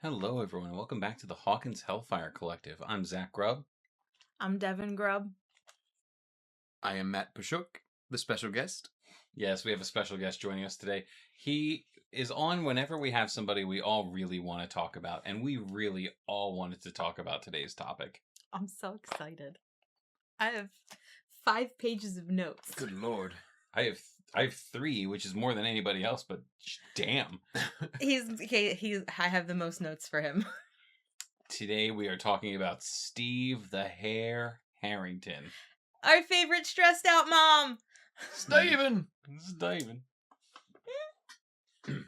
Hello, everyone, and welcome back to the Hawkins Hellfire Collective. I'm Zach Grubb. I'm Devin Grubb. I am Matt Pashuk, the special guest. Yes, we have a special guest joining us today. He is on whenever we have somebody we all really want to talk about, and we really all wanted to talk about today's topic. I'm so excited. I have 5 pages of notes. Good lord. I have 3, which is more than anybody else, but damn. I have the most notes for him. Today we are talking about Steve the Hare Harrington. Our favorite stressed out mom. Steven!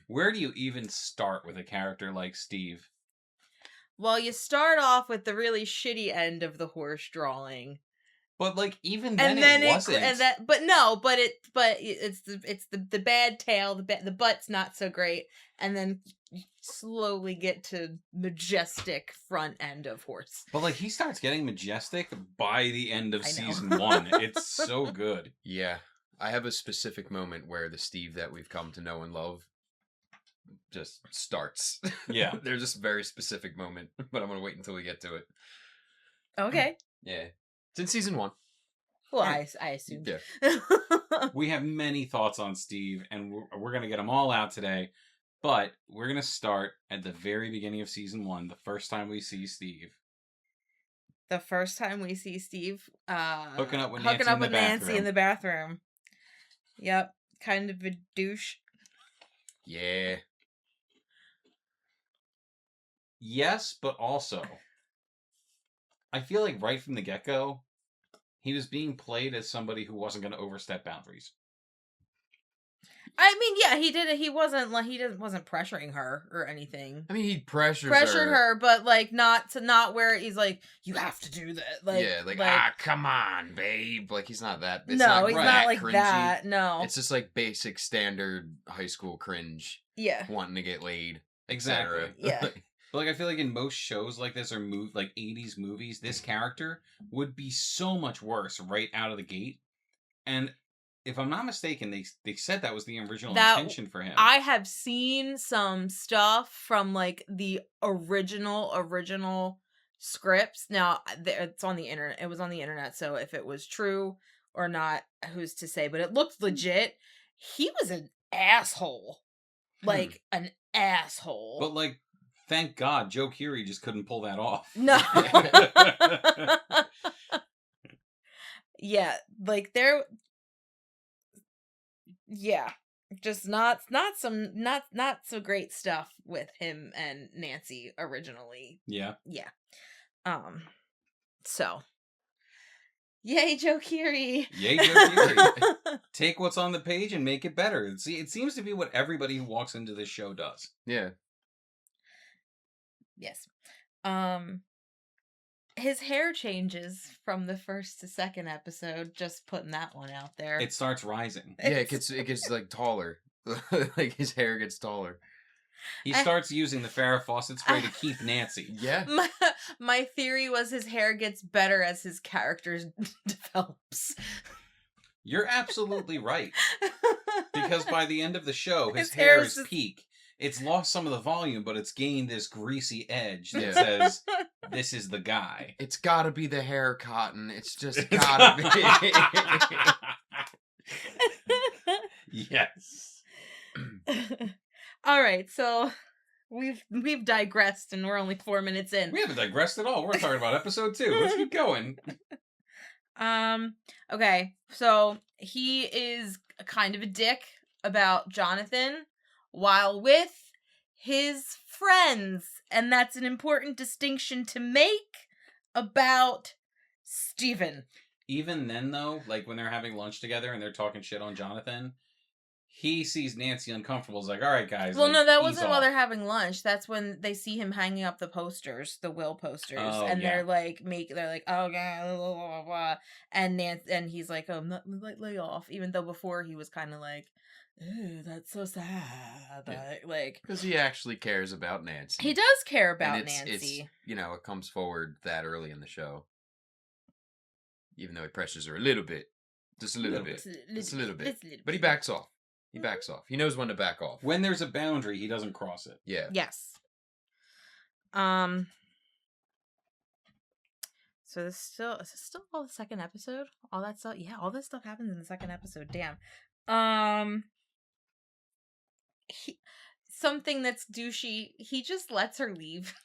Where do you even start with a character like Steve? Well, you start off with the really shitty end of the horse drawing. But even And then then it wasn't. It's the bad tail, the butt's not so great, and then you slowly get to majestic front end of horse. But he starts getting majestic by the end of I know. season 1. It's so good. Yeah, I have a specific moment where the Steve that we've come to know and love just starts. Yeah. There's this very specific moment, but I'm going to wait until we get to it. Okay. Yeah. It's in season 1. Well, I assumed. Yeah. We have many thoughts on Steve, and we're going to get them all out today. But we're going to start at the very beginning of season 1, the first time we see Steve. The first time we see Steve Hooking up with Nancy in the bathroom. Yep. Kind of a douche. Yeah. Yes, but also, I feel like right from the get-go, he was being played as somebody who wasn't going to overstep boundaries. I mean, yeah, he did it. He wasn't pressuring her or anything. I mean, he pressured her, but not where he's like, you have to do that. Come on, babe. He's not that. He's not like cringy. that. No, It's just basic standard high school cringe. Yeah, wanting to get laid. Exactly. Yeah. But I feel like in most shows like this or 80s movies, this character would be so much worse right out of the gate. And if I'm not mistaken, they said that was the original intention for him. I have seen some stuff from the original scripts. Now it's on the internet. It was on the internet, so if it was true or not, who's to say? But it looked legit. He was an asshole, an asshole. But thank God Joe Keery just couldn't pull that off. No. Yeah, yeah, just not so great stuff with him and Nancy originally. Yeah. Yeah. So. Yay, Joe Keery. Yay, Joe Keery. Take what's on the page and make it better. See, it seems to be what everybody who walks into this show does. Yeah. Yes. His hair changes from the first to second episode, just putting that one out there. It starts rising. Yeah, it gets taller. His hair gets taller. He starts using the Farrah Fawcett spray to keep Nancy. Yeah. My theory was his hair gets better as his character develops. You're absolutely right. Because by the end of the show, his hair is peak. It's lost some of the volume, but it's gained this greasy edge that says, this is the guy. It's gotta be the hair cotton. It's just gotta be. Yes. All right, so we've digressed, and we're only 4 minutes in. We haven't digressed at all. We're talking about episode 2. Let's keep going. Okay, so he is kind of a dick about Jonathan while with his friends, and that's an important distinction to make about Steven. Even then, though, when they're having lunch together and they're talking shit on Jonathan, he sees Nancy uncomfortable. He's like, all right, guys. Well, no, that wasn't while they're having lunch. That's when they see him hanging up the posters, the will posters. Oh, and yeah. they're like, oh, yeah, blah, blah, blah, blah. And he's like, oh, lay off. Even though before he was kind of like, ooh, that's so sad. Yeah. Because he actually cares about Nancy. He does care about Nancy. It's, it comes forward that early in the show. Even though he pressures her a little bit. Just a little bit. Just a little bit. But he backs off. He backs off. He knows when to back off. When there's a boundary, he doesn't cross it. Yeah. Yes. So is this still all the second episode? All that stuff? Yeah, all this stuff happens in the second episode. Damn. Something that's douchey. He just lets her leave.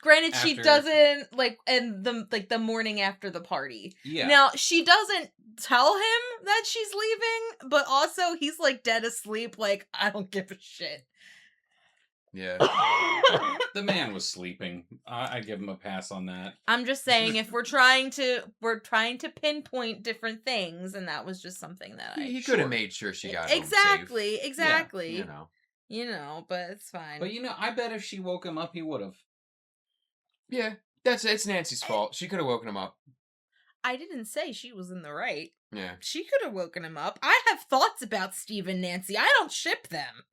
Granted, she doesn't the morning after the party. Yeah. Now she doesn't tell him that she's leaving, but also he's like dead asleep. Like, I don't give a shit. Yeah. The man was sleeping. I give him a pass on that. I'm just saying, if we're trying to pinpoint different things, and that was just something that he could have made sure she got exactly, home safe. exactly. Yeah, but it's fine. But I bet if she woke him up, he would have. Yeah, it's Nancy's fault. She could have woken him up. I didn't say she was in the right. Yeah, she could have woken him up. I have thoughts about Steve and Nancy. I don't ship them.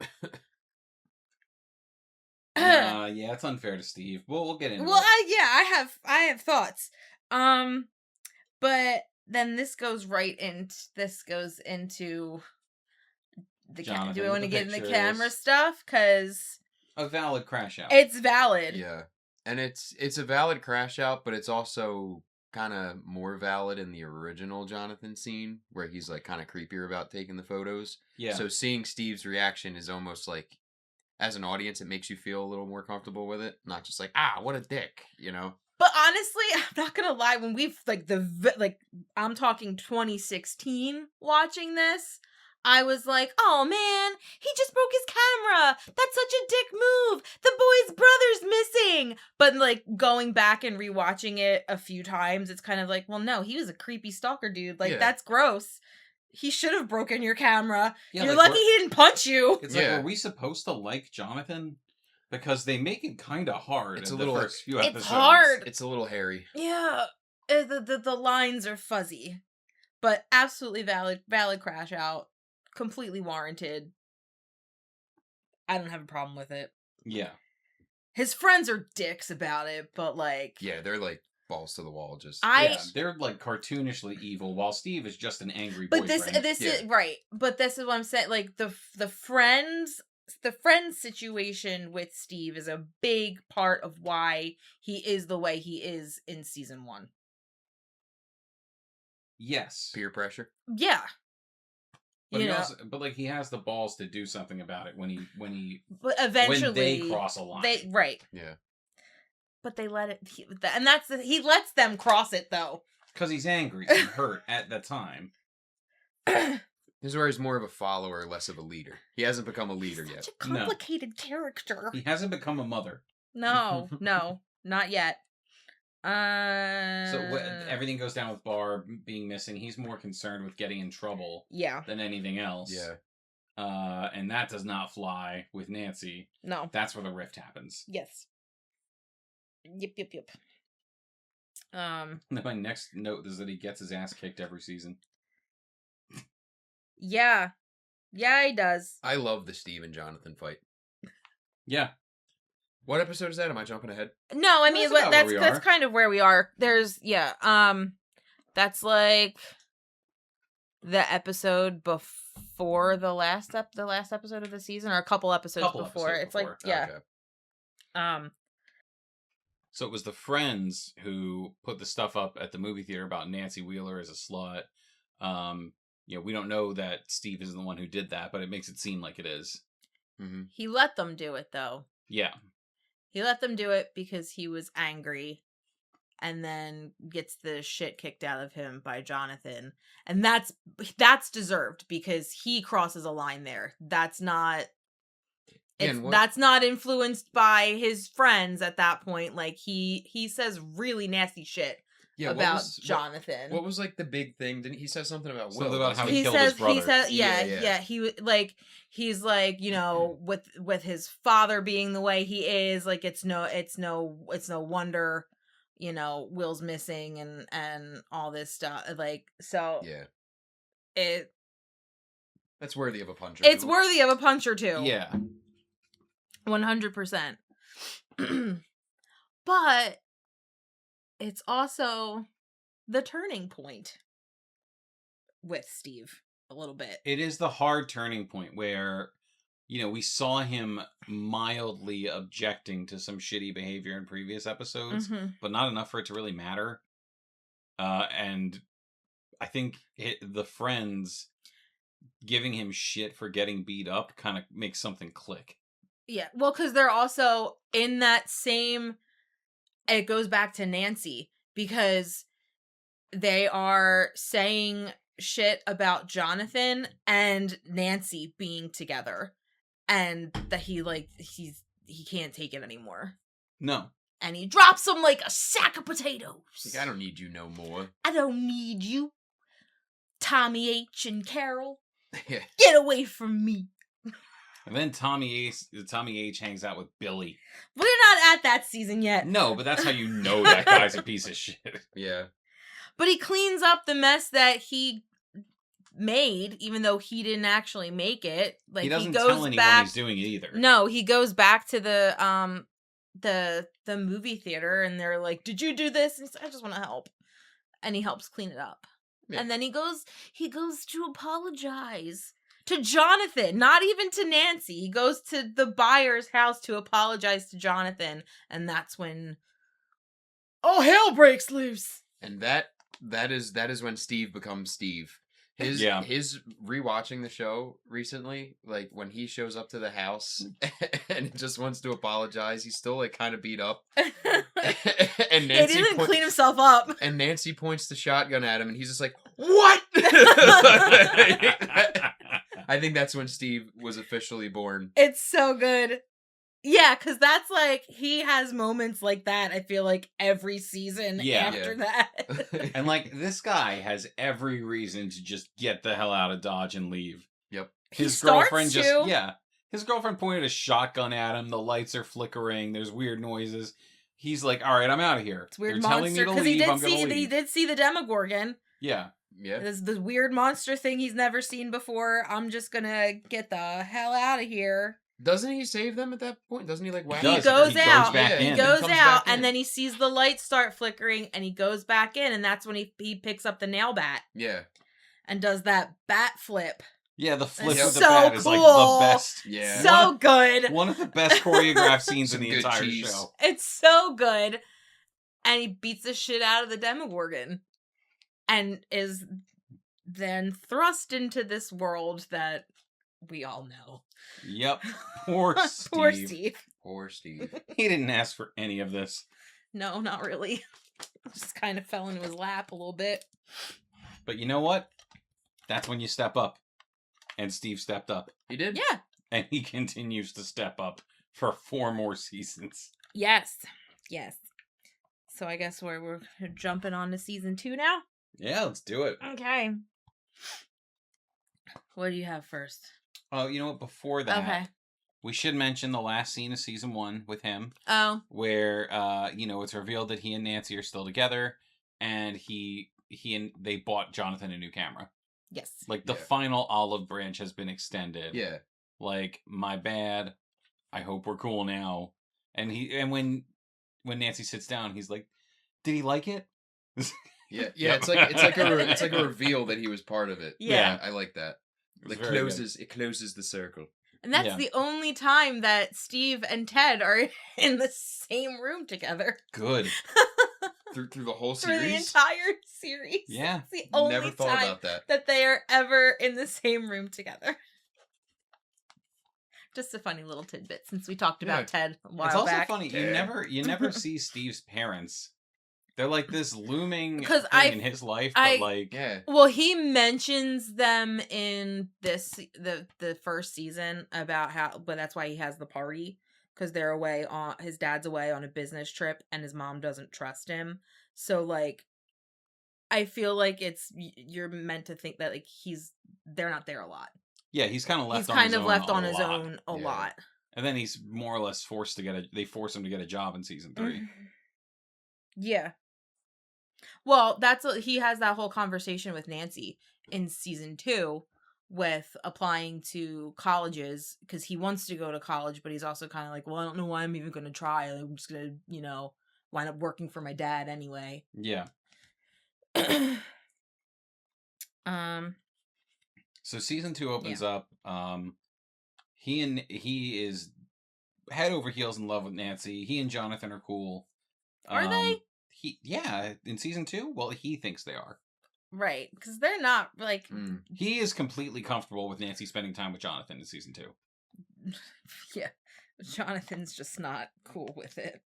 Yeah, it's unfair to Steve. We'll get into it. I have thoughts. But then this goes into the do we want to get in the camera stuff? Because a valid crash out. It's valid. Yeah, and it's a valid crash out, but it's also kind of more valid in the original Jonathan scene where he's like kind of creepier about taking the photos. Yeah. So seeing Steve's reaction is almost like, as an audience, it makes you feel a little more comfortable with it, not just like, what a dick, But honestly, I'm not gonna lie. When we've I'm talking 2016, watching this, I was like, oh man, he just broke his camera. That's such a dick move. The boy's brother's missing. But like going back and rewatching it a few times, it's kind of like, well, no, he was a creepy stalker dude. Like, that's gross. He should have broken your camera. Yeah, you're lucky he didn't punch you. It's like, are we supposed to like Jonathan? Because they make it kind of hard. It's the first few episodes. It's hard. It's a little hairy. Yeah, the lines are fuzzy, but absolutely valid crash out, completely warranted. I don't have a problem with it. Yeah, his friends are dicks about it, but like, yeah, they're like balls to the wall. They're like cartoonishly evil, while Steve is just an angry boyfriend. But this is right. But this is what I'm saying. Like the friends situation with Steve is a big part of why he is the way he is in season 1. Yes. Peer pressure. Yeah. But like he has the balls to do something about it when he but eventually when they cross a line. Yeah. But they let it, and he lets them cross it though. Because he's angry and hurt at the time. This is where he's more of a follower, less of a leader. He hasn't become a leader yet. Such a complicated character. He hasn't become a mother. No, not yet. So everything goes down with Barb being missing. He's more concerned with getting in trouble than anything else. Yeah. And that does not fly with Nancy. No. That's where the rift happens. Yes. Yep. My next note is that he gets his ass kicked every season. Yeah, he does. I love the Steve and Jonathan fight. Yeah. What episode is that? Am I jumping ahead? No, I mean that's kind of where we are. There's that's like the episode before the last episode of the season, or a couple episodes before. Okay. So it was the friends who put the stuff up at the movie theater about Nancy Wheeler as a slut. We don't know that Steve is the one who did that, but it makes it seem like it is. Mm-hmm. He let them do it, though. Yeah. He let them do it because he was angry, and then gets the shit kicked out of him by Jonathan. And that's deserved, because he crosses a line there. That's not... that's not influenced by his friends at that point. Like, he says really nasty shit about Jonathan. What was like the big thing? Didn't he say something about Will? Something about how he killed his brother. He said, yeah. He's like, with his father being the way he is, like it's no wonder, Will's missing and all this stuff. Like, so that's worthy of a puncher. It's worthy of a puncher too. Yeah. 100%. But it's also the turning point with Steve a little bit. It is the hard turning point where we saw him mildly objecting to some shitty behavior in previous episodes, but not enough for it to really matter. And I think the friends giving him shit for getting beat up kind of makes something click. Yeah, well, because they're also in that same... It goes back to Nancy, because they are saying shit about Jonathan and Nancy being together, and that he can't take it anymore. No. And he drops him like a sack of potatoes. Like, I don't need you no more. I don't need you, Tommy H. and Carol. Yeah. Get away from me. And then Tommy H hangs out with Billy. We're not at that season yet. No, but that's how you know that guy's a piece of shit. Yeah. But he cleans up the mess that he made, even though he didn't actually make it. Like, he doesn't goes tell anyone back, he's doing it either. No, he goes back to the movie theater, and they're like, "Did you do this?" And he's like, "I just want to help," and he helps clean it up. Yeah. And then he goes to apologize to Jonathan, not even to Nancy. He goes to the buyer's house to apologize to Jonathan, and that's when all hell breaks loose. And that is when Steve becomes Steve. His rewatching the show recently, like when he shows up to the house and just wants to apologize, he's still like kind of beat up. And Nancy he didn't clean himself up. And Nancy points the shotgun at him, and he's just like, "What?" I think that's when Steve was officially born. It's so good. Yeah, because that's like, he has moments like that, I feel like, every season after that. And like, this guy has every reason to just get the hell out of Dodge and leave. Yep. His girlfriend his girlfriend pointed a shotgun at him, the lights are flickering, there's weird noises. He's like, all right, I'm out of here. It's weird. They're monster, because he did see the Demogorgon. Yeah. Yeah. This the weird monster thing he's never seen before. I'm just gonna get the hell out of here. Doesn't he save them at that point? Doesn't he like whack? He goes out, and then he sees the lights start flickering, and he goes back in, and that's when he picks up the nail bat. Yeah. And does that bat flip. Yeah, the flip with the bat is like the best. Yeah. So good. One of the best choreographed scenes in the entire show. It's so good. And he beats the shit out of the Demogorgon. And is then thrust into this world that we all know. Yep. Poor Steve. Poor Steve. Poor Steve. He didn't ask for any of this. No, not really. Just kind of fell into his lap a little bit. But you know what? That's when you step up. And Steve stepped up. He did? Yeah. And he continues to step up for 4 more seasons. Yes. Yes. So I guess we're jumping on to season 2 now? Yeah, let's do it. Okay. What do you have first? Oh, you know what? Before that, we should mention the last scene of season 1 with him. Oh. Where, it's revealed that he and Nancy are still together, and they bought Jonathan a new camera. Yes. Like, the final olive branch has been extended. Yeah. Like, my bad. I hope we're cool now. And when Nancy sits down, he's like, "Did he like it?" Yeah. It's like a reveal that he was part of it. Yeah. I like that. It closes the circle. And that's the only time that Steve and Ted are in the same room together. Good. Through the whole series? For the entire series. Yeah. It's the only Never thought time about that they are ever in the same room together. Just a funny little tidbit since we talked about Ted a while back. It's also funny, you never see Steve's parents. They're like this looming thing in his life, Well, he mentions them in the first season about but that's why he has the party, because they're away his dad's away on a business trip and his mom doesn't trust him. So like, I feel like you're meant to think that like they're not there a lot. Yeah, he's kind of left. On his own a lot. And then he's more or less forced to they force him to get a job in season 3. Yeah. Well, he has that whole conversation with Nancy in season 2 with applying to colleges, because he wants to go to college, but he's also kind of like, well, I don't know why I'm even going to try. I'm just going to, wind up working for my dad anyway. Yeah. So season 2 opens up. He is head over heels in love with Nancy. He and Jonathan are cool. Are they? In season 2. Well, he thinks they are. Right, because they're not like. He is completely comfortable with Nancy spending time with Jonathan in season 2. Yeah, Jonathan's just not cool with it.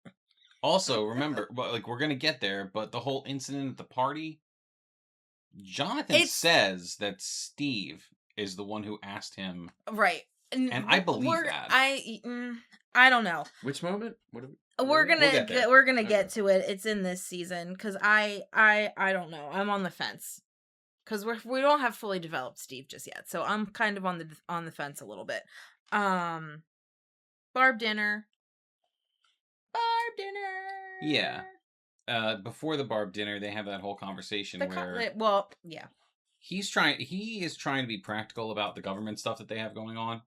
Also, remember, we're gonna get there, but the whole incident at the party, Jonathan says that Steve is the one who asked him. Right, and I believe that. I don't know. Which moment? We're gonna get to it. It's in this season because I don't know. I'm on the fence because we don't have fully developed Steve just yet, so I'm kind of on the fence a little bit. Barb dinner. Yeah. Before the Barb dinner, they have that whole conversation where. Yeah. He is trying to be practical about the government stuff that they have going on,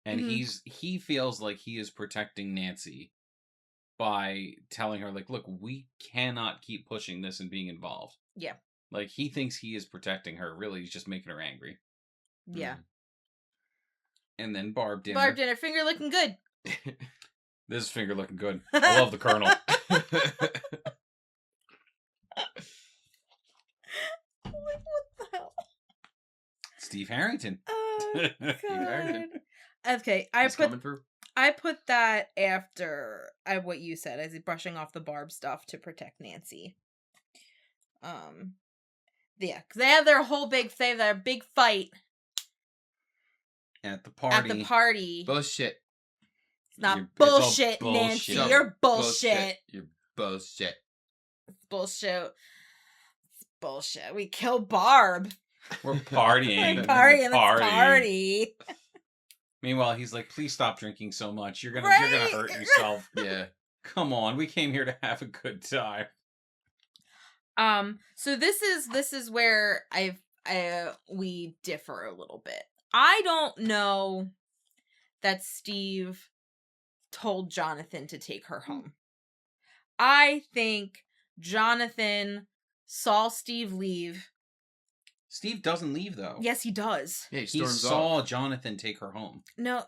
and he feels like he is protecting Nancy by telling her, like, look, we cannot keep pushing this and being involved. Yeah. Like, he thinks he is protecting her. Really, he's just making her angry. Yeah. And then Barb dinner. Barb dinner. Finger looking good. This is finger looking good. I love the Colonel. Like, what the hell? Steve Harrington. Oh, God. Steve Harrington. Okay, I put that after what you said, as he's brushing off the Barb stuff to protect Nancy. Yeah, because they have their big fight at the party. Bullshit. It's not bullshit, Nancy. You're bullshit. You're bullshit. It's bullshit. It's bullshit. We killed Barb. We're partying. We're partying. Party. Meanwhile, he's like, please stop drinking so much. You're gonna hurt yourself. Yeah. Come on, we came here to have a good time. So this is where we differ a little bit. I don't know that Steve told Jonathan to take her home. I think Jonathan saw Steve leave. Steve doesn't leave, though. Yes, he does. Yeah, he saw Jonathan take her home. No.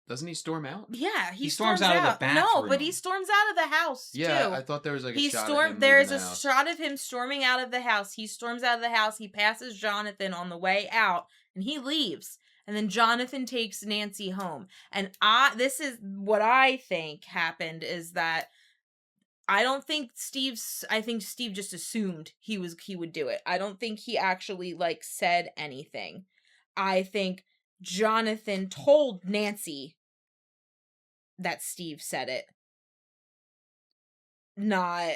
Doesn't he storm out? Yeah, he storms out of the bathroom. No, but he storms out of the house, too. Yeah, I thought there was a shot of him There is a shot of him storming out of the house. He storms out of the house. He passes Jonathan on the way out, and he leaves. And then Jonathan takes Nancy home. And this is what I think happened, is that I think Steve just assumed he would do it. I don't think he actually said anything. I think Jonathan told Nancy that Steve said it. Not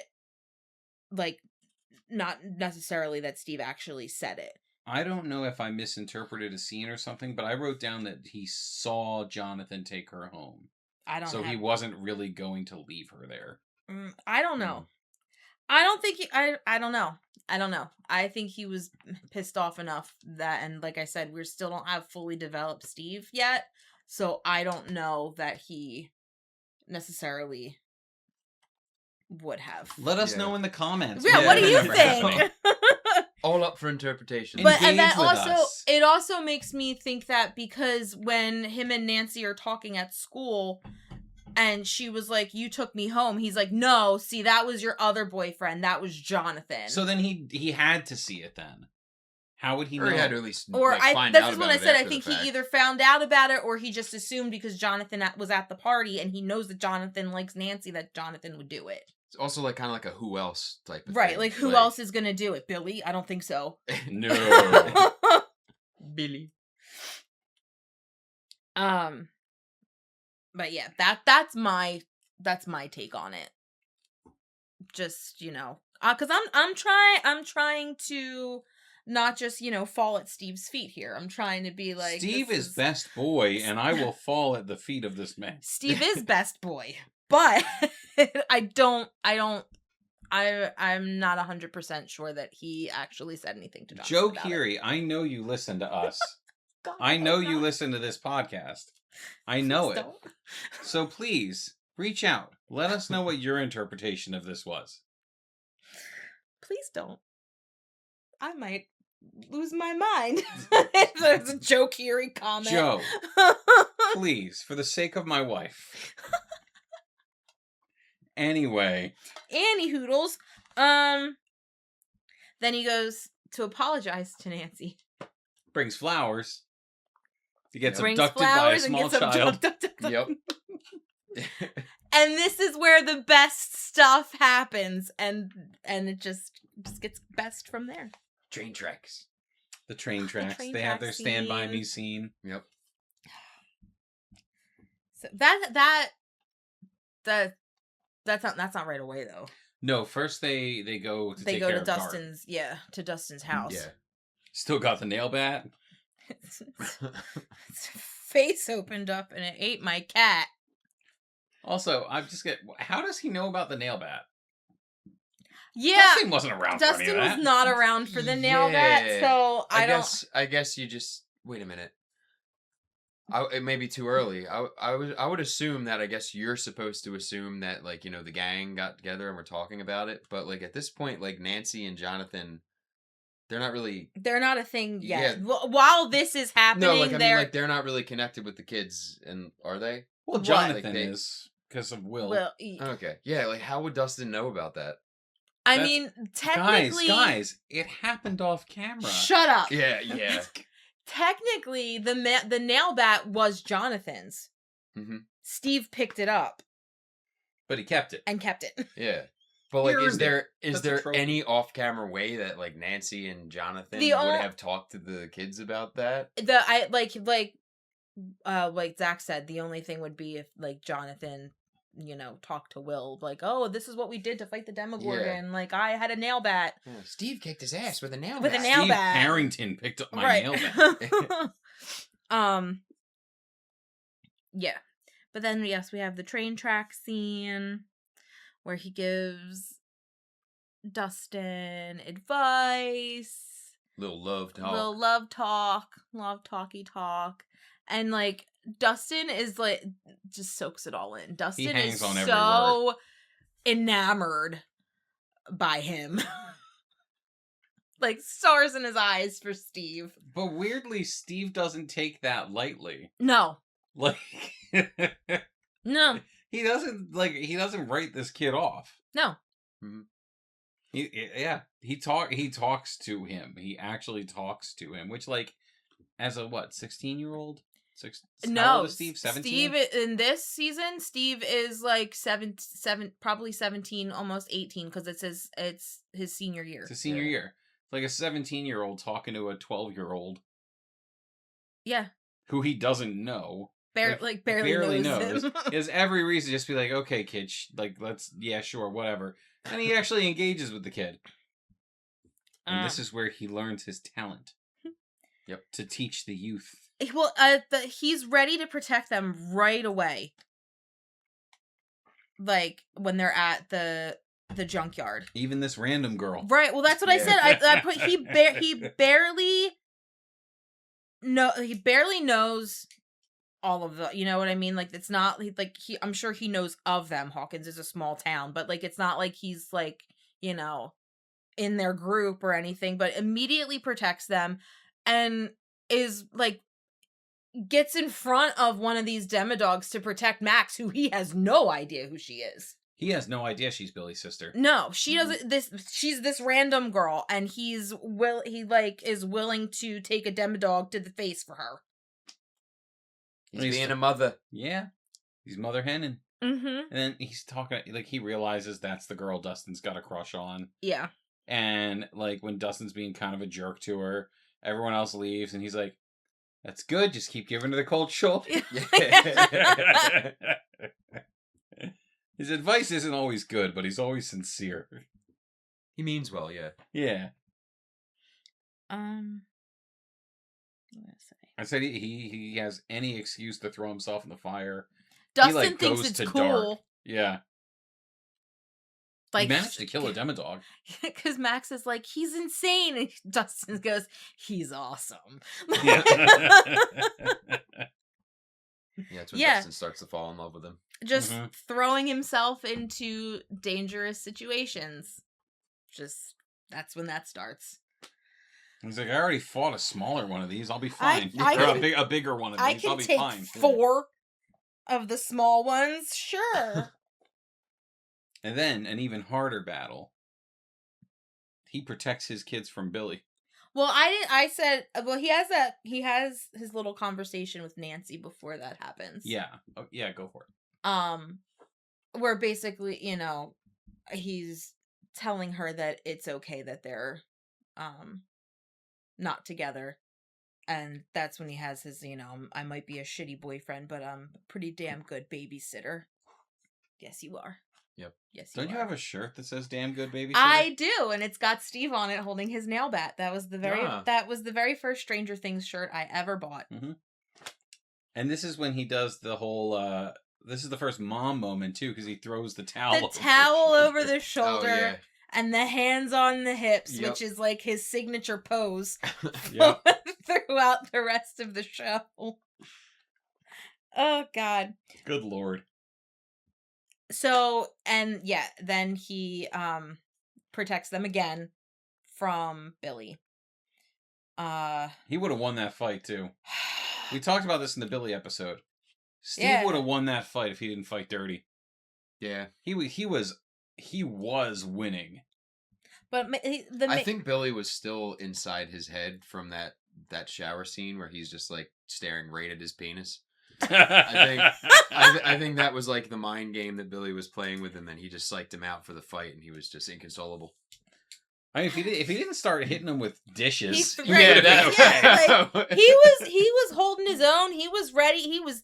necessarily that Steve actually said it. I don't know if I misinterpreted a scene or something, but I wrote down that he saw Jonathan take her home. He wasn't really going to leave her there. I don't know. I don't think I don't know. I don't know. I think he was pissed off enough that, and like I said, we still don't have fully developed Steve yet, so I don't know that he necessarily would have. Let us know in the comments. Yeah, what do you think? All up for interpretation. But and that it also makes me think that because when him and Nancy are talking at school, and she was like, "You took me home," he's like, "No, see, that was your other boyfriend. That was Jonathan." So then he had to see it then. How would he know? Or he had to at least find out about it. This is what I said. I think he either found out about it or he just assumed because Jonathan was at the party and he knows that Jonathan likes Nancy that Jonathan would do it. It's also kind of like a who else type of thing. Right, like who else is going to do it? Billy? I don't think so. No. Billy. But yeah, that's my take on it. Just, cuz I'm trying to not just, fall at Steve's feet here. I'm trying to be like, Steve is best boy and I will fall at the feet of this man. Steve is best boy, but I'm not 100% sure that he actually said anything to Jonathan. Joe Keery, I know you listen to us. God, I know you listen to this podcast. I know it. Don't. So please, reach out. Let us know what your interpretation of this was. Please don't. I might lose my mind. There's a Joe Keery comment. Joe, please, for the sake of my wife. Anyway. Annie Hoodles. Then he goes to apologize to Nancy. Brings flowers. He gets abducted by a small child. Yep. And this is where the best stuff happens, and it just gets best from there. Train tracks. The train tracks. They have their Stand By Me scene. Yep. So that's not right away though. No, first they go to take care of Dustin's Dart. To Dustin's house. Yeah. Still got the nail bat. Its face opened up and it ate my cat. Also, how does he know about the nail bat? Yeah, Dustin wasn't around for any of that. Dustin was not around for the nail bat, so I guess you just wait a minute. It may be too early. I would assume that I guess you're supposed to assume that like the gang got together and we're talking about it, but like at this point like Nancy and Jonathan, they're not a thing yet. Yeah. While this is happening, no, like I mean, like they're not really connected with the kids, and are they? Well, Jonathan is because of Will. Okay, yeah. Like, how would Dustin know about that? I mean, technically, guys, it happened off camera. Shut up. Yeah. Technically, the nail bat was Jonathan's. Mm-hmm. Steve picked it up, but he kept it. Yeah. But like, is there any off-camera way that like Nancy and Jonathan would have talked to the kids about that? Like Zach said, the only thing would be if like Jonathan, talked to Will, like, oh, this is what we did to fight the Demogorgon. Yeah. Like, I had a nail bat. Yeah, Steve kicked his ass with a nail bat. With a nail bat. Harrington picked up my nail bat. Yeah. But then, yes, we have the train track scene where he gives Dustin advice. Little love talk. Love talky talk. And, like, Dustin is, like, just soaks it all in. Dustin is so enamored by him. Like, stars in his eyes for Steve. But weirdly, Steve doesn't take that lightly. No. Like... No. He doesn't write this kid off. No. Mm-hmm. He talks to him. He actually talks to him, which, like, as a 16-year-old? How old is Steve? 17? Steve in this season, Steve is like probably 17, almost 18, because it's his senior year. It's his senior year. Like a 17-year-old talking to a 12-year-old. Yeah. Who he doesn't know. Barely knows him. He has every reason to just be like, okay, kid, sure, whatever. And he actually engages with the kid. And this is where he learns his talent. Yep. To teach the youth. Well, he's ready to protect them right away. Like, when they're at the junkyard. Even this random girl. Right, well, that's what I said. I put, he barely knows all of the, you know what I mean? Like, it's not, like, I'm sure he knows of them. Hawkins is a small town, but, like, it's not like he's, like, in their group or anything, but immediately protects them and is, like, gets in front of one of these demodogs to protect Max, who he has no idea who she is. He has no idea she's Billy's sister. No, she doesn't. She's this random girl, and he is willing to take a demodog to the face for her. He's being a mother. Yeah, he's mother henning. Mm-hmm. And then he's talking, like, he realizes that's the girl Dustin's got a crush on. Yeah. And, like, when Dustin's being kind of a jerk to her, everyone else leaves, and he's like, that's good, just keep giving her the cold shoulder. His advice isn't always good, but he's always sincere. He means well, yeah. Yeah. What did I say? I said he has any excuse to throw himself in the fire. Dustin thinks it's cool. Dark. Yeah. Like, he managed to kill a demodog. Because Max is like, he's insane. And Dustin goes, he's awesome. Yeah, that's when Dustin starts to fall in love with him. Just throwing himself into dangerous situations. That's when that starts. He's like, I already fought a smaller one of these. I'll be fine. A bigger one of these. I'll be fine. I can take 4 of the small ones. Sure. And then an even harder battle. He protects his kids from Billy. Well, he has his little conversation with Nancy before that happens. Yeah. Oh, yeah, go for it. Where basically, he's telling her that it's okay that they're not together. And that's when he has his, I might be a shitty boyfriend, but I'm a pretty damn good babysitter. Yes, you are. Yep. Yes, Don't you have a shirt that says "Damn Good Babysitter"? I do, and it's got Steve on it holding his nail bat. That was the very first Stranger Things shirt I ever bought. Mm-hmm. And this is when he does the whole. This is the first mom moment too, because he throws the towel. Over the shoulder. Oh, yeah. And the hands on the hips, which is like his signature pose throughout the rest of the show. Oh God. Good Lord. So, and yeah, then he protects them again from Billy. He would have won that fight too. We talked about this in the Billy episode. Steve would have won that fight if he didn't fight dirty. Yeah. He was winning. But I think Billy was still inside his head from that shower scene where he's just like staring right at his penis. I think that was like the mind game that Billy was playing with him, and he just psyched him out for the fight, and he was just inconsolable. I mean, if he didn't start hitting him with dishes, he was holding his own. He was ready. He was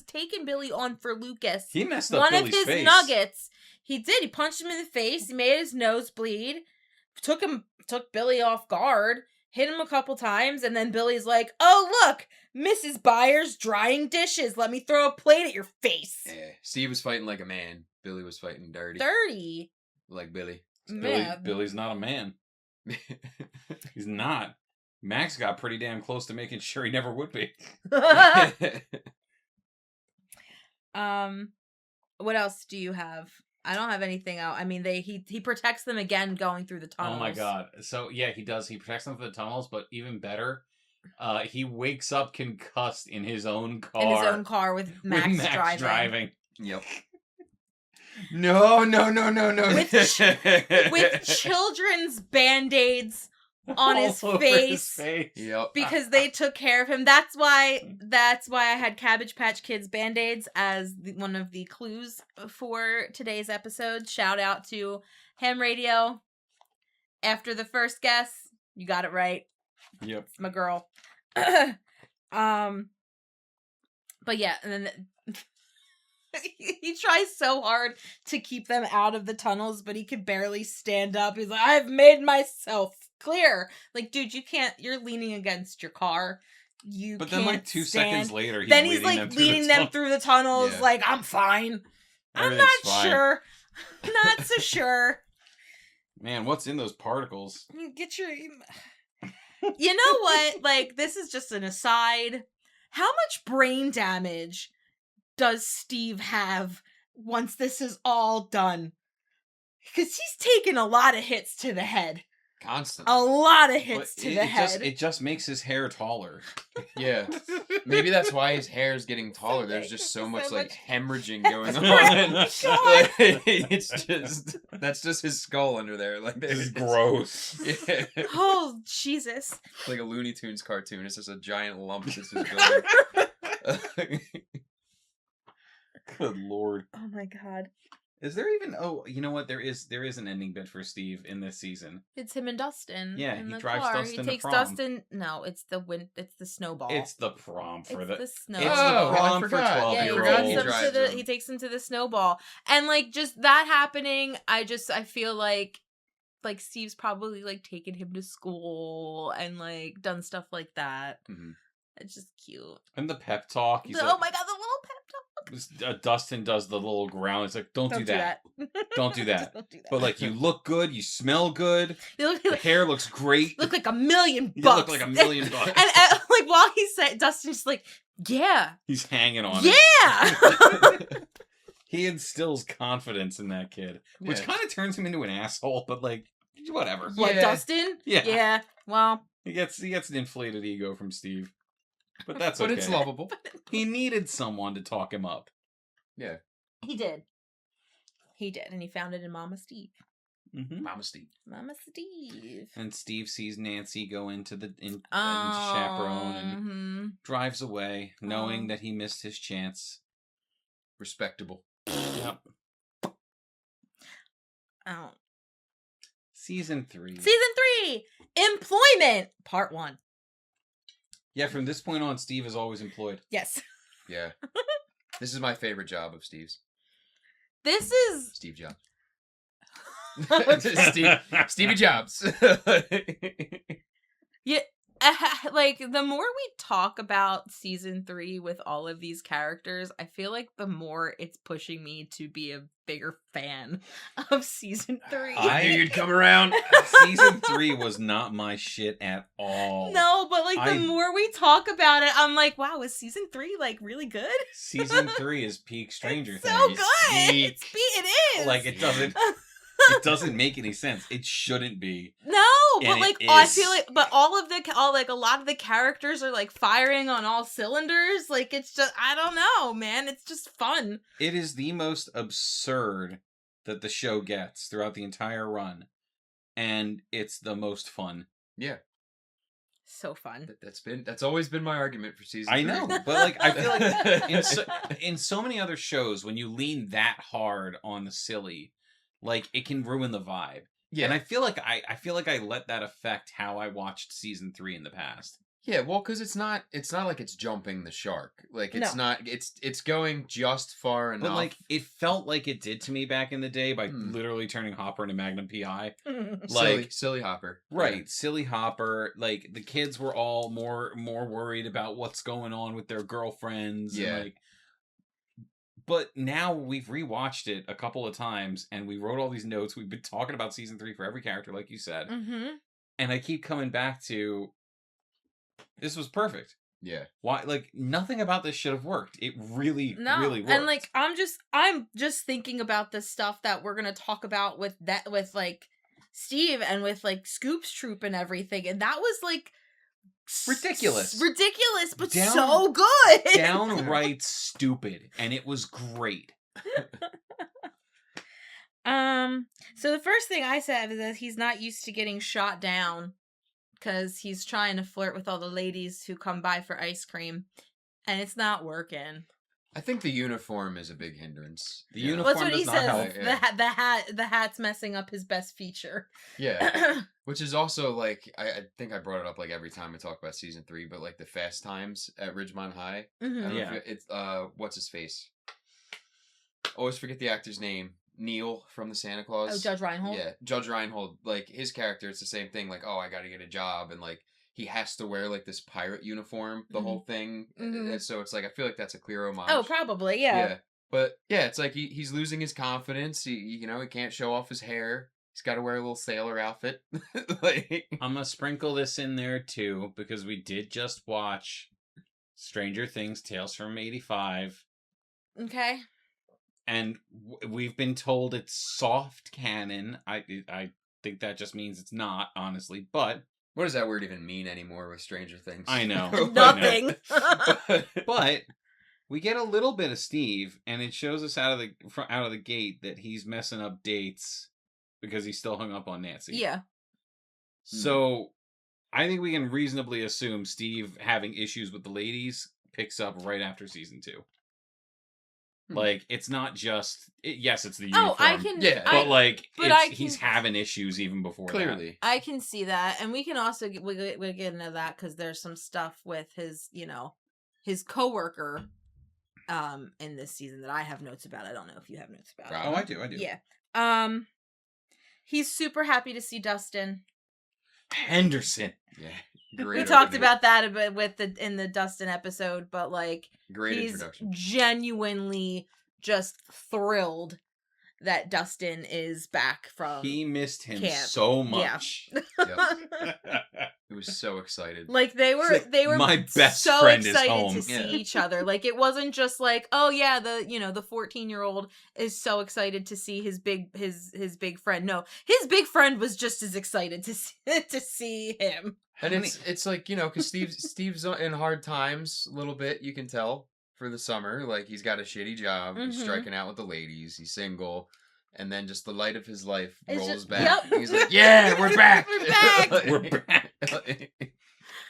taking Billy on for Lucas. He messed up Billy's face. One of his nuggets. He did. He punched him in the face. He made his nose bleed. Took Billy off guard. Hit him a couple times, and then Billy's like, "Oh look, Mrs. Byers drying dishes. Let me throw a plate at your face." Yeah, Steve was fighting like a man. Billy was fighting dirty. Dirty. Like Billy. Billy's not a man. He's not. Max got pretty damn close to making sure he never would be. What else do you have? I don't have anything else. I mean, he protects them again going through the tunnels. Oh my God. So yeah, he does. He protects them through the tunnels, but even better, he wakes up concussed in his own car. In his own car with Max driving. Yep. No. With children's Band-Aids on his face. Yep. Because they took care of him. That's why I had Cabbage Patch Kids Band-Aids as one of the clues for today's episode. Shout out to Ham Radio. After the first guess, you got it right. Yep. It's my girl. But yeah, and then he tries so hard to keep them out of the tunnels, but he could barely stand up. He's like, I've made myself clear. Like, dude, you can't, you're leaning against your car. But then like 2 seconds later, he's like leading them through the tunnels. Yeah. Like, I'm fine. I'm not sure. Not so sure. Man, what's in those particles? Get your... You know what? Like, this is just an aside. How much brain damage does Steve have once this is all done? Because he's taken a lot of hits to the head. Constantly. A lot of hits to the head. It just makes his hair taller. Yeah. Maybe that's why his hair is getting taller. There's just so much like hemorrhaging going on. That's just his skull under there. Like, it's gross. Yeah. Oh, Jesus. It's like a Looney Tunes cartoon. It's just a giant lump that's just going. Good Lord. Oh my God. Is there even... Oh, you know what? There is an ending bit for Steve in this season. It's him and Dustin. Yeah, in he the drives car. Dustin He takes to prom. Dustin... No, it's the snowball. It's the prom for the snowball. It's the prom for 12-year-olds. Yeah, he takes him to the snowball. And like just that happening, I feel like Steve's probably like taken him to school and like done stuff like that. Mm-hmm. It's just cute. And the pep talk. Oh my God, the little pep talk. Dustin does the little ground. It's like, don't do that. Don't do that. Don't do that. But like, you look good. You smell good. The hair looks great. You look like $1 million. You look like $1 million. And like while he said, Dustin's just like, yeah. He's hanging on. Yeah. He instills confidence in that kid, which kind of turns him into an asshole. But like, whatever. What, Dustin? Yeah. Yeah. Well, He gets an inflated ego from Steve. But that's okay. But it's lovable. He needed someone to talk him up. Yeah. He did. And he found it in Mama Steve. Mm-hmm. Mama Steve. And Steve sees Nancy go into chaperone and drives away, knowing that he missed his chance. Respectable. Yep. Oh. Season 3. Employment, Part 1. Yeah, from this point on, Steve is always employed. Yes. Yeah. This is my favorite job of Steve's. This is... Steve Jobs. Stevie Jobs. Yeah, like, the more we talk about season 3 with all of these characters, I feel like the more it's pushing me to be a bigger fan of season 3. I knew you'd come around. Season 3 was not my shit at all. No, but like the more we talk about it, I'm like, wow, is season 3 like really good? Season 3 is peak Stranger Things. So good. It is. Like it doesn't make any sense. It shouldn't be. No, but like I feel like, but a lot of the characters are like firing on all cylinders. Like it's just, I don't know, man. It's just fun. It is the most absurd that the show gets throughout the entire run, and it's the most fun. Yeah. So fun. That's always been my argument for season 3. I know, but like I feel like in so many other shows, when you lean that hard on the silly, like it can ruin the vibe. Yeah, and I feel like I let that affect how I watched season 3 in the past. Yeah, well, because it's not like it's jumping the shark. Like it's not. It's going just far enough. But like it felt like it did to me back in the day by literally turning Hopper into Magnum PI. Like silly Hopper, right? Yeah. Silly Hopper. Like the kids were all more worried about what's going on with their girlfriends. Yeah. And like, but now we've rewatched it a couple of times, and we wrote all these notes. We've been talking about season 3 for every character, like you said. Mm-hmm. And I keep coming back to, this was perfect. Yeah. Why? Like nothing about this should have worked. It really worked. And like I'm just thinking about the stuff that we're gonna talk about with like Steve and with like Scoop's troop and everything, and that was like ridiculous, but so good, downright stupid, and it was great. So the first thing I said is that he's not used to getting shot down because he's trying to flirt with all the ladies who come by for ice cream, and it's not working. I think the uniform is a big hindrance. The uniform That's what does he not says. help. The hat's messing up his best feature. Yeah. Which is also like, I think I brought it up like every time we talk about season 3, but like the fast times at Ridgemont High. Mm-hmm. Yeah. It's what's his face? Always forget the actor's name. Neil from the Santa Claus. Oh, Judge Reinhold? Yeah, Judge Reinhold. Like, his character, it's the same thing. Like, oh, I gotta get a job. And, like, he has to wear, like, this pirate uniform the whole thing. Mm-hmm. And so it's like, I feel like that's a clear homage. Oh, probably, yeah. But, yeah, it's like he's losing his confidence. He can't show off his hair. He's got to wear a little sailor outfit. Like, I'm gonna sprinkle this in there, too, because we did just watch Stranger Things Tales from 85. Okay. And we've been told it's soft canon. I think that just means it's not, honestly. But what does that word even mean anymore with Stranger Things? I know. Nothing. But we get a little bit of Steve, and it shows us out of the gate that he's messing up dates because he's still hung up on Nancy. Yeah. So I think we can reasonably assume Steve having issues with the ladies picks up right after season 2. Like, it's not just... yes, it's the uniform. Oh, I can... Yeah. He's having issues even before clearly. That. I can see that. And we can also... We'll get into that because there's some stuff with his, his coworker in this season that I have notes about. I don't know if you have notes about it. Oh, I do. Yeah. He's super happy to see Dustin. Henderson. Yeah. Great. We talked about that a bit in the Dustin episode, but like great he's introduction. Genuinely just thrilled that Dustin is back from He missed him camp. so much. Yeah. He was so excited. Like they were my best so friend excited is home. to see each other. Like it wasn't just like, oh yeah, the 14-year-old is so excited to see his big friend. No, his big friend was just as excited to see him. And it's like, because Steve's in hard times a little bit, you can tell, for the summer. Like, he's got a shitty job, he's striking out with the ladies, he's single, and then just the light of his life rolls back. Yep. He's like, yeah, we're back! We're back! We're back!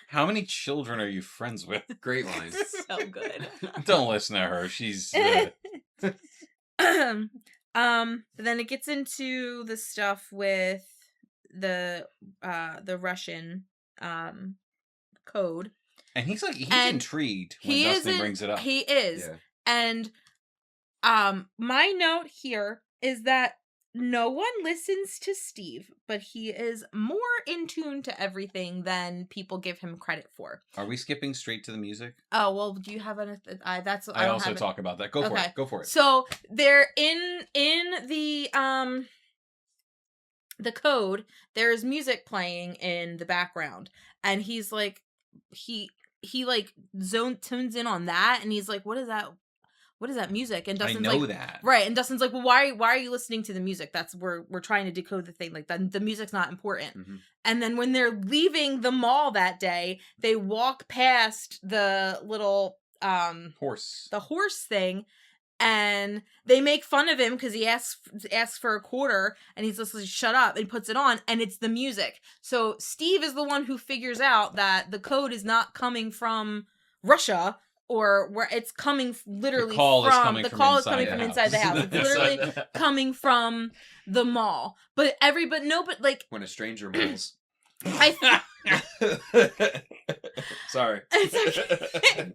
How many children are you friends with? Great line. So good. Don't listen to her, she's... But then it gets into the stuff with the Russian code, and he's intrigued when Dustin brings it up. He is. Yeah. And my note here is that no one listens to Steve, but he is more in tune to everything than people give him credit for. Are we skipping straight to the music? Oh, well, do you have an I also talk about that. Go for it. So they're in the code, there's music playing in the background, and he's like he like tunes in on that, and he's like, what is that music? And Dustin's like, that, right? And Dustin's like, well, why are you listening to the music? That's we're trying to decode the thing. Like the music's not important. Mm-hmm. And then when they're leaving the mall that day, they walk past the little horse thing, and they make fun of him because he asks for a quarter, and he's just like, shut up, and puts it on, and it's the music. So Steve is the one who figures out that the code is not coming from Russia, or where it's coming literally the call is coming from inside the house. It's literally coming from the mall. But like when a stranger moves. Sorry. It's okay.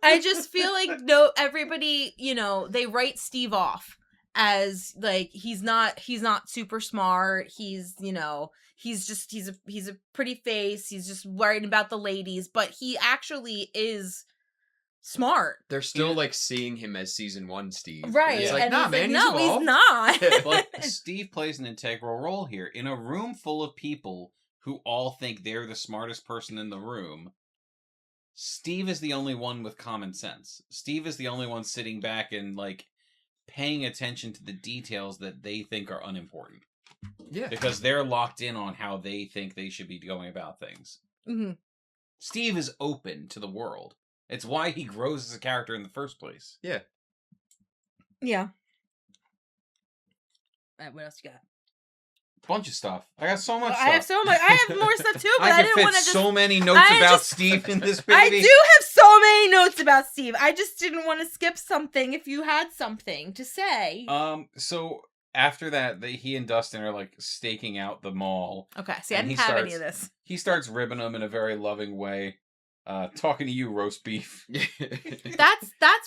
I just feel like everybody, they write Steve off as like he's not super smart. He's he's a pretty face. He's just worried about the ladies, but he actually is smart. They're still like seeing him as season 1 Steve. Right. He's like, and nah, he's man, like, no, he's not. But Steve plays an integral role here. In a room full of people who all think they're the smartest person in the room, Steve is the only one with common sense. Steve is the only one sitting back and like paying attention to the details that they think are unimportant. Yeah. Because they're locked in on how they think they should be going about things. Mm-hmm. Steve is open to the world. It's why he grows as a character in the first place. Yeah. Yeah. What else you got? Bunch of stuff. I got so much stuff. I have more stuff too, but I didn't want to just... so many notes about Steve in this baby. I do have so many notes about Steve. I just didn't want to skip something if you had something to say. So after that, he and Dustin are like staking out the mall. Okay, see, I didn't have any of this. He starts ribbing them in a very loving way. Talking to you, roast beef. That's not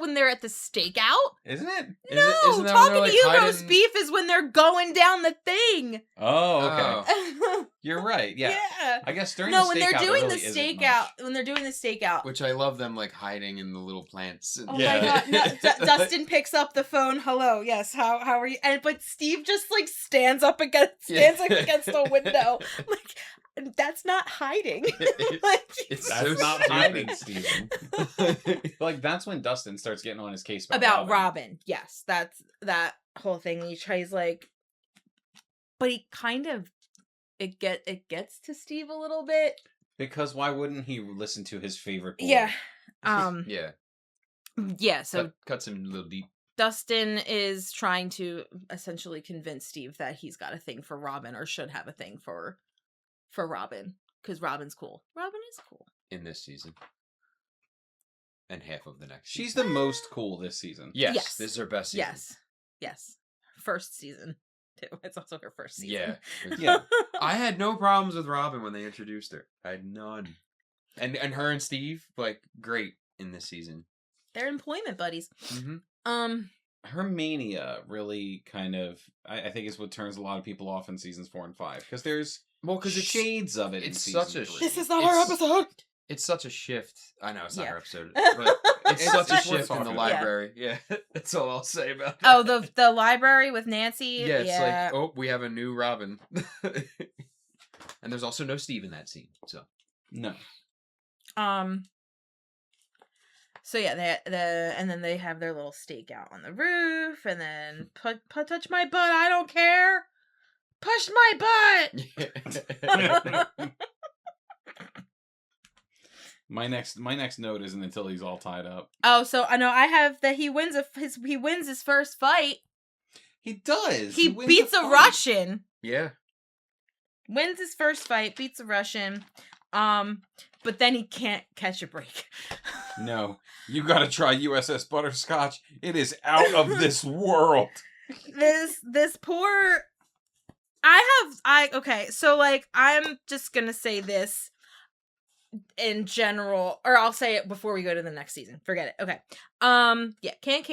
when they're at the stakeout, isn't it? No, talking to you, roast beef is when they're going down the thing. Oh, okay. You're right. Yeah. Yeah. I guess during when they're doing the stakeout, when they're doing the stakeout, which I love them like hiding in the little plants. Oh my god! No, Dustin picks up the phone. Hello, yes. How are you? But Steve just like stands up against the window, like. That's not hiding. That's not hiding, Steven. Like, that's when Dustin starts getting on his case about Robin. Yes, that's that whole thing. He tries like, but he kind of it gets to Steve a little bit. Because why wouldn't he listen to his favorite boy? Yeah. Yeah. Yeah. So cuts him a little deep. Dustin is trying to essentially convince Steve that he's got a thing for Robin, or should have a thing for Robin, because Robin's cool. Robin is cool. In this season. And half of the next season. She's the most cool this season. Yes. This is her best season. Yes. First season, too. It's also her first season. Yeah. Yeah. I had no problems with Robin when they introduced her. I had none. And her and Steve, like, great in this season. They're employment buddies. Mm-hmm. Her mania really kind of, I think, is what turns a lot of people off in seasons 4 and 5. Because there's because shades of it in season 3. This is not our episode. It's such a shift. I know it's not our episode. It's such a worth shift in the talking library. Yeah, that's all I'll say about that. Oh, the library with Nancy. Yeah, it's like, oh, we have a new Robin, and there's also no Steve in that scene. So no. So yeah, and then they have their little stakeout on the roof, and then touch my butt. I don't care. Push my butt. My next note isn't until he's all tied up. Oh, so I know I have that he wins his first fight. He does. He beats a Russian. Yeah. Wins his first fight, beats a Russian. But then he can't catch a break. No. You gotta try USS Butterscotch. It is out of this world. This poor okay, so like I'm just gonna say this in general, or I'll say it before we go to the next season. Forget it. Okay. Yeah, can't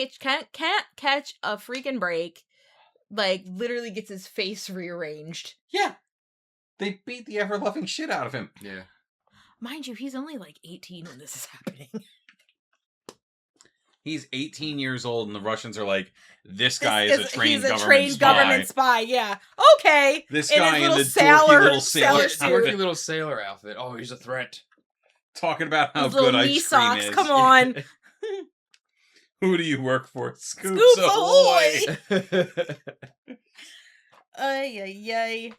catch a freaking break. Like literally gets his face rearranged. Yeah. They beat the ever-loving shit out of him. Yeah. Mind you, he's only like 18 when this is happening. He's 18 years old, and the Russians are like, this guy is a trained government spy. Yeah. Okay. This guy in the dorky little sailor outfit. Oh, he's a threat. Talking about how good ice cream is. Come on. Who do you work for? Scoops ahoy! Ay.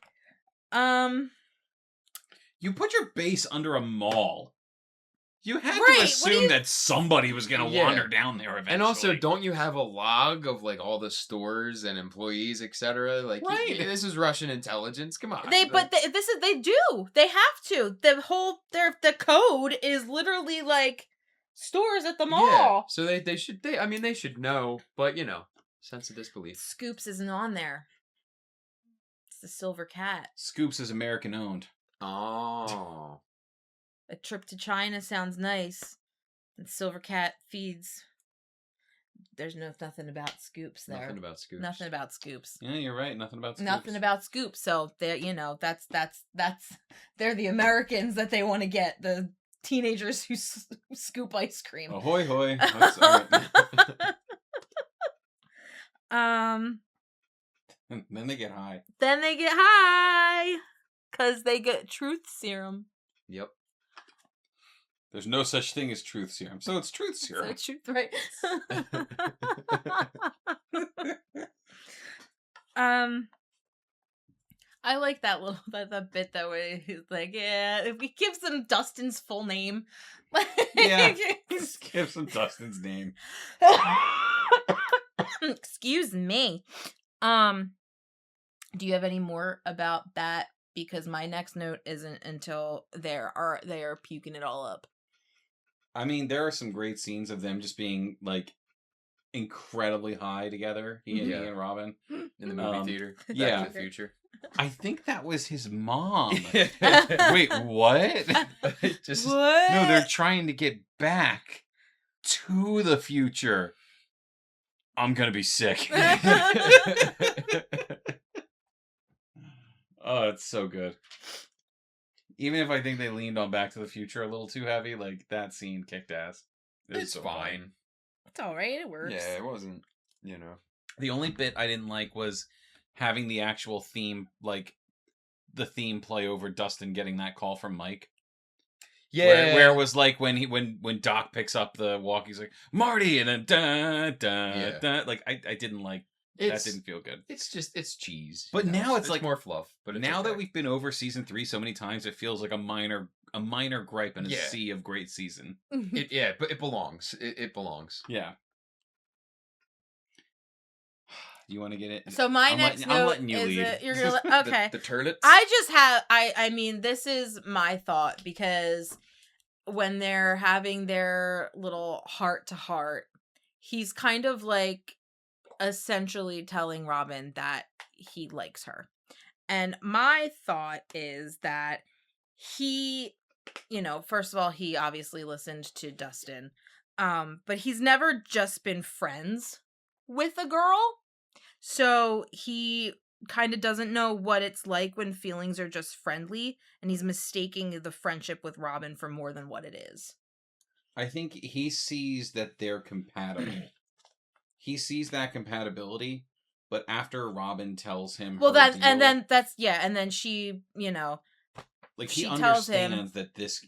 You put your base under a mall. You had to assume that somebody was going to wander down there eventually. And also, don't you have a log of like all the stores and employees, etc.? Like, this is Russian intelligence. Come on. They do. They have to. The code is literally like stores at the mall. Yeah. So they should know, but sense of disbelief. Scoops isn't on there. It's the Silver Cat. Scoops is American owned. Oh. A trip to China sounds nice. And Silver Cat feeds. There's nothing about Scoops there. Nothing about Scoops. Nothing about Scoops. Yeah, you're right. Nothing about Scoops. Nothing about Scoops. So they're that's they're the Americans that they want to get. The teenagers who scoop ice cream. Ahoy hoy. That's all right. And then they get high. Because they get truth serum. Yep. There's no such thing as truth serum. So it's truth serum. So it's truth, right? I like that little that bit that way he's like, yeah, if we give them Dustin's full name. Yeah. Just give them Dustin's name. Excuse me. Do you have any more about that? Because my next note isn't until they are puking it all up. I mean, there are some great scenes of them just being like incredibly high together. He and Robin in the movie theater. Yeah, Back to the Future. I think that was his mom. Wait, what? What? No, they're trying to get back to the future. I'm gonna be sick. Oh, it's so good. Even if I think they leaned on Back to the Future a little too heavy, like that scene kicked ass. It's so fine. It's all right. It works. Yeah, it wasn't. The only bit I didn't like was having the actual theme, like the theme play over Dustin getting that call from Mike. Yeah, where it was like when Doc picks up the walk, he's like Marty, and then da. Like I didn't like. That didn't feel good. It's cheese. But now it's like more fluff. But now that we've been over season 3 so many times, it feels like a minor gripe in a sea of great season. But it belongs. It belongs. Yeah. You want to get it? So my next note I'm letting you is lead. You're gonna okay. the turlets. I mean, this is my thought because when they're having their little heart to heart, he's kind of like essentially telling Robin that he likes her. And my thought is that he, first of all, he obviously listened to Dustin. But he's never just been friends with a girl. So he kind of doesn't know what it's like when feelings are just friendly, and he's mistaking the friendship with Robin for more than what it is. I think he sees that they're compatible. He sees that compatibility, but after Robin tells him, well, and then she, like she he tells him understands that this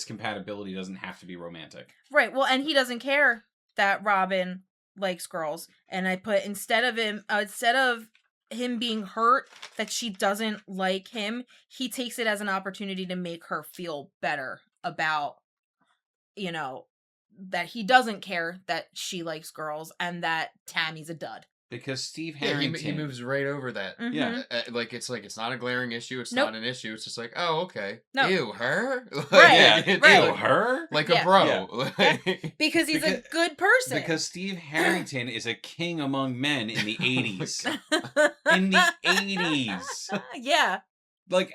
compatibility doesn't have to be romantic, right? Well, and he doesn't care that Robin likes girls, and I put instead of him being hurt that she doesn't like him, he takes it as an opportunity to make her feel better about, that he doesn't care that she likes girls and that Tammy's a dud. Because Steve Harrington, he moves right over that. Mm-hmm. Yeah, it's not a glaring issue. It's nope. not an issue. It's just like, oh, okay. No. Ew, her. Right. Ew, her. Like a bro. Yeah. Because he's a good person. Because Steve Harrington is a king among men in the 80s. In the 80s. Yeah. Like,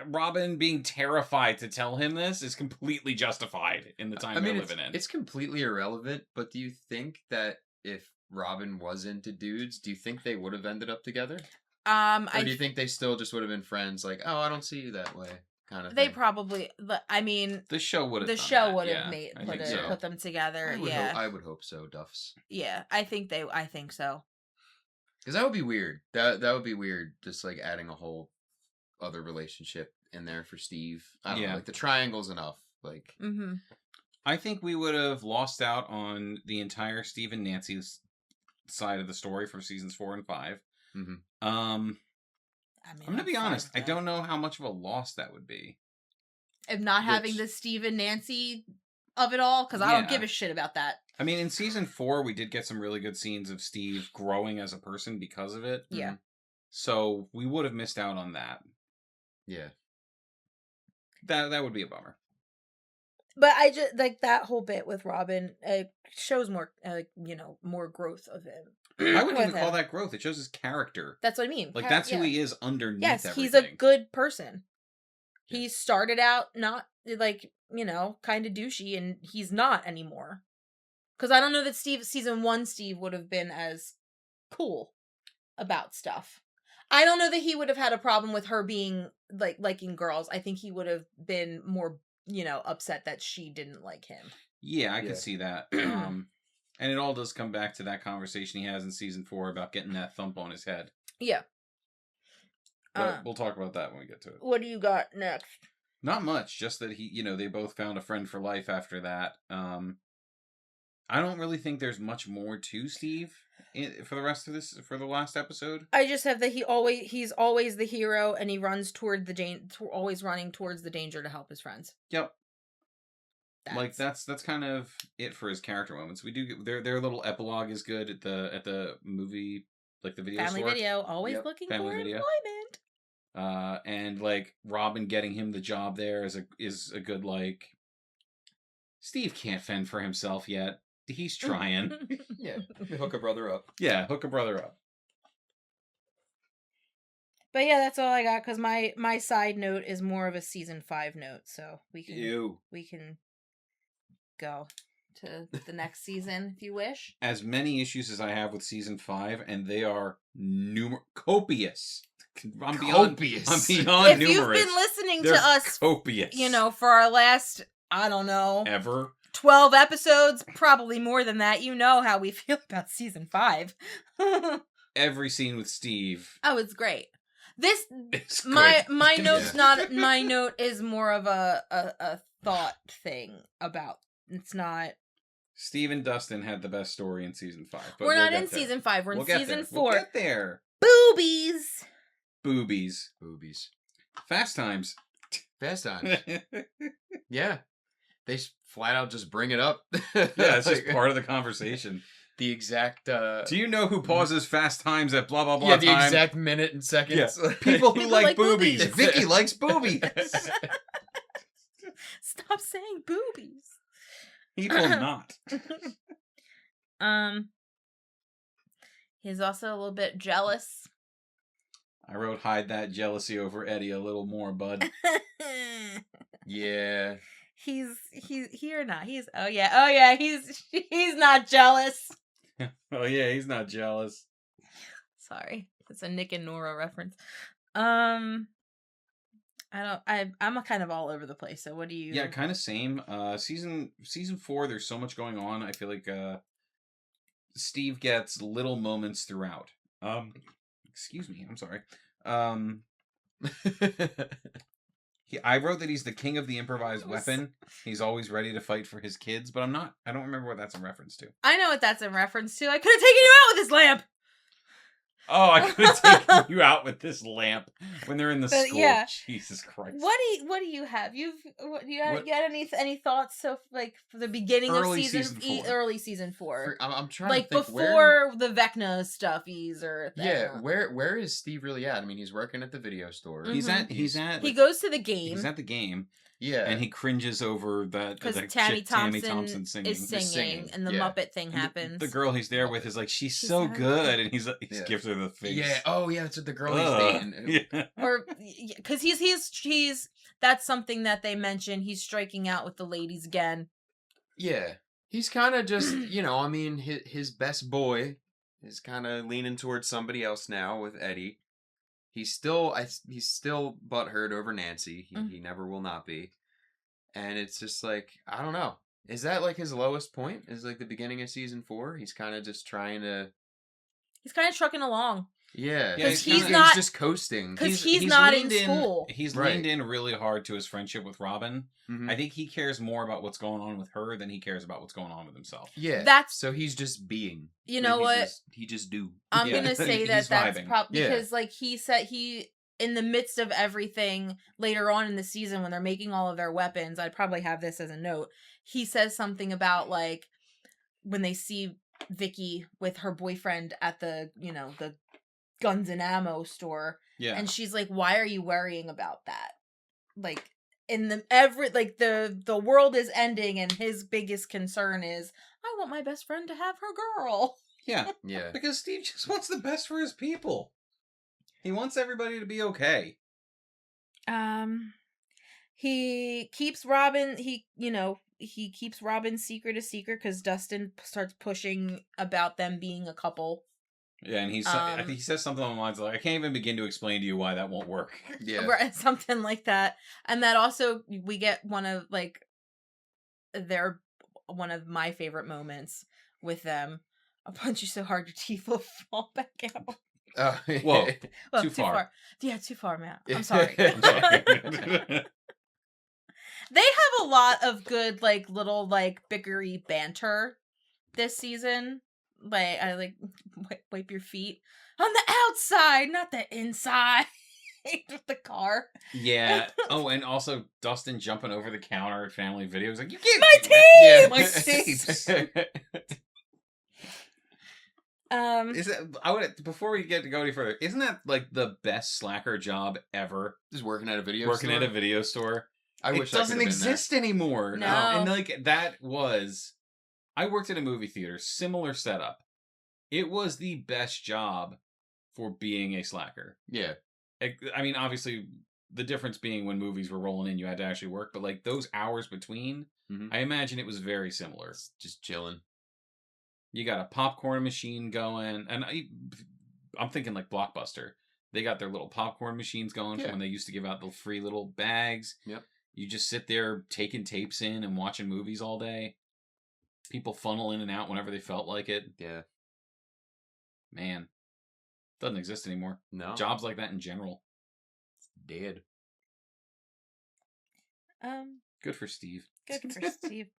Robin being terrified to tell him this is completely justified in the time they're living in. It's completely irrelevant, but do you think that if Robin was into dudes, do you think they would have ended up together? Or do you think they still just would have been friends, like, oh, I don't see you that way, kind of they thing? probably, I mean... The show would have put them together, I would hope so, Duffs. Yeah, I think so. Because that would be weird. That would be weird, just, like, adding a whole other relationship in there for Steve. I don't know, like, the triangle's enough. Like... Mm-hmm. I think we would have lost out on the entire Steve and Nancy's side of the story from seasons 4 and 5. Mm-hmm. I'm gonna be honest. I don't know how much of a loss that would be. Of not having the Steve and Nancy of it all, because I don't give a shit about that. I mean, in season 4, we did get some really good scenes of Steve growing as a person because of it. Yeah. So we would have missed out on that. Yeah. That would be a bummer. But I just like that whole bit with Robin. Shows more, more growth of him. I wouldn't even call that growth. It shows his character. That's what I mean. Like that's who he is underneath. Yes, everything. He's a good person. Yeah. He started out not like kind of douchey, and he's not anymore. Because I don't know that season 1 Steve would have been as cool about stuff. I don't know that he would have had a problem with her being liking girls. I think he would have been more upset that she didn't like him. Yeah, I could see that. And it all does come back to that conversation he has in season 4 about getting that thump on his head. Yeah. But we'll talk about that when we get to it. What do you got next? Not much, just that they both found a friend for life after that. I don't really think there's much more to Steve for the rest of this, for the last episode. I just have that he's always the hero, and he runs toward always running towards the danger to help his friends. Yep. That's kind of it for his character moments. We do their little epilogue is good at the movie, like the video Family store. Video, always looking Family for Video. employment. And like Robin getting him the job there is a good like. Steve can't fend for himself yet. He's trying. Yeah, hook a brother up. Yeah, hook a brother up. But yeah, that's all I got, because my side note is more of a season 5 note, so we can go to the next season if you wish. As many issues as I have with season 5, and they are copious. I'm beyond if numerous. If you've been listening to us, copious. For our last, I don't know, ever 12 episodes, probably more than that, how we feel about season 5. Every scene with Steve. Oh, it's great. It's my note's not my note is more of a thought thing about. It's not. Steve and Dustin had the best story in season 5. But we're not in season 5. We're in season 4. We'll get there. Boobies. Fast times. Yeah. They flat out just bring it up. Yeah, it's just part of the conversation. The exact... Do you know who pauses Fast Times at blah, blah, blah time? Yeah, the exact minute and seconds. Yeah. People who like boobies. Vicky likes boobies. Stop saying boobies. He will not. He's also a little bit jealous. I wrote hide that jealousy over Eddie a little more, bud. Yeah. He's here or not. He's not jealous. Oh yeah, he's not jealous. Sorry. It's a Nick and Nora reference. I'm kind of all over the place. So what do you? Yeah, kind of same. Season 4, there's so much going on. I feel like Steve gets little moments throughout. Excuse me, I'm sorry. I wrote that he's the king of the improvised weapon. He's always ready to fight for his kids, but I don't remember what that's in reference to. I know what that's in reference to. I could have taken you out with this lamp. Oh, I could have taken you out with this lamp when they're in the school. Yeah. Jesus Christ. What do you have? You got any thoughts? So like for the beginning of early season 4. I'm trying like to think before the Vecna stuffies or where is Steve really at? I mean, he's working at the video store. Mm-hmm. He goes to the game. He's at the game. Yeah, and he cringes over that because Tammy Thompson is singing, and the Muppet thing happens. The girl he's there with is like, she's so good, and he gives her the face. Yeah. Oh yeah, that's what the girl he's dating. Yeah. Or because he's that's something that they mention. He's striking out with the ladies again. Yeah, he's kind of just I mean, his best boy is kind of leaning towards somebody else now with Eddie. He's still butthurt over Nancy. He never will not be. And it's just like, I don't know. Is that like his lowest point? Is like the beginning of season 4? He's kind of just trying to... He's kind of trucking along. Yeah. Because he's just coasting. Because he's not in school. He's leaned in really hard to his friendship with Robin. Mm-hmm. I think he cares more about what's going on with her than he cares about what's going on with himself. Yeah. So he's just being. You know what? He just do. I'm going to say that's probably... Because like he said, in the midst of everything later on in the season when they're making all of their weapons, I'd probably have this as a note. He says something about like when they see Vicky with her boyfriend at the, the guns and ammo store. Yeah. And she's like, why are you worrying about that? Like the world is ending and his biggest concern is, I want my best friend to have her girl. Yeah. Yeah. Because Steve just wants the best for his people. He wants everybody to be okay. He keeps Robin, he keeps Robin's secret a secret because Dustin starts pushing about them being a couple. Yeah, and I think he says something along the lines like, I can't even begin to explain to you why that won't work. Yeah. Something like that. And that also, we get one of my favorite moments with them. I'll punch you so hard your teeth will fall back out. Oh, Whoa, too far. Yeah, too far, man. I'm sorry. They have a lot of good, little, bickery banter this season. I wipe your feet on the outside, not the inside of the car. Yeah. Oh, and also Dustin jumping over the counter at Family Video. He's like, you can't. My tapes! My tapes! Before we get to go any further, isn't that like the best slacker job ever? Just working at a video store. I wish it doesn't exist anymore. No. And I worked at a movie theater, similar setup. It was the best job for being a slacker. Yeah. I mean, obviously, the difference being when movies were rolling in, you had to actually work, but those hours between, I imagine it was very similar. Just chilling. You got a popcorn machine going, and I'm thinking like Blockbuster. They got their little popcorn machines going from when they used to give out the free little bags. Yep. You just sit there taking tapes in and watching movies all day. People funnel in and out whenever they felt like it. Yeah. Man. Doesn't exist anymore. No. Jobs like that in general. It's dead. Good for Steve. Good for Steve.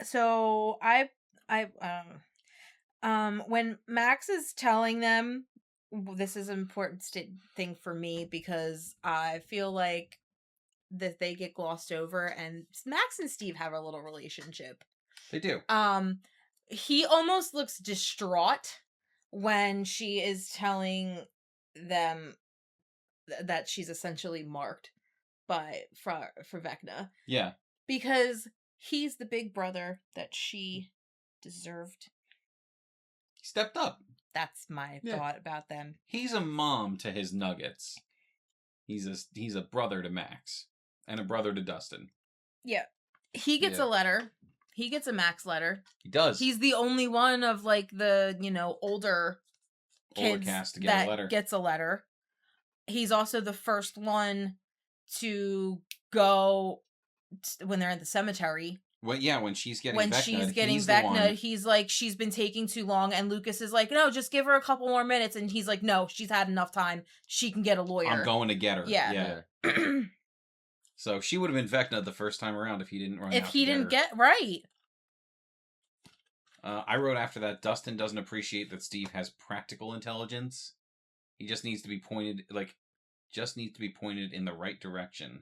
So when Max is telling them, this is an important thing for me because I feel like that they get glossed over, and Max and Steve have a little relationship. They do. He almost looks distraught when she is telling them that she's essentially marked for Vecna. Yeah. Because he's the big brother that she deserved. He stepped up. That's my thought about them. He's a mom to his nuggets. He's a brother to Max. And a brother to Dustin. Yeah. He gets a letter. He gets a Max letter. He does. He's the only one of the, older kids cast to get that a letter. Gets a letter. he's also the first one to go when they're at the cemetery. Well, yeah, when she's getting Vecna, he's like, she's been taking too long, and Lucas is like, no, just give her a couple more minutes, and he's like, no, she's had enough time. She can get a lawyer. I'm going to get her. Yeah. So she would have been Vecna the first time around if he didn't run. If he didn't get right. I wrote after that, Dustin doesn't appreciate that Steve has practical intelligence. He just needs to be pointed, in the right direction.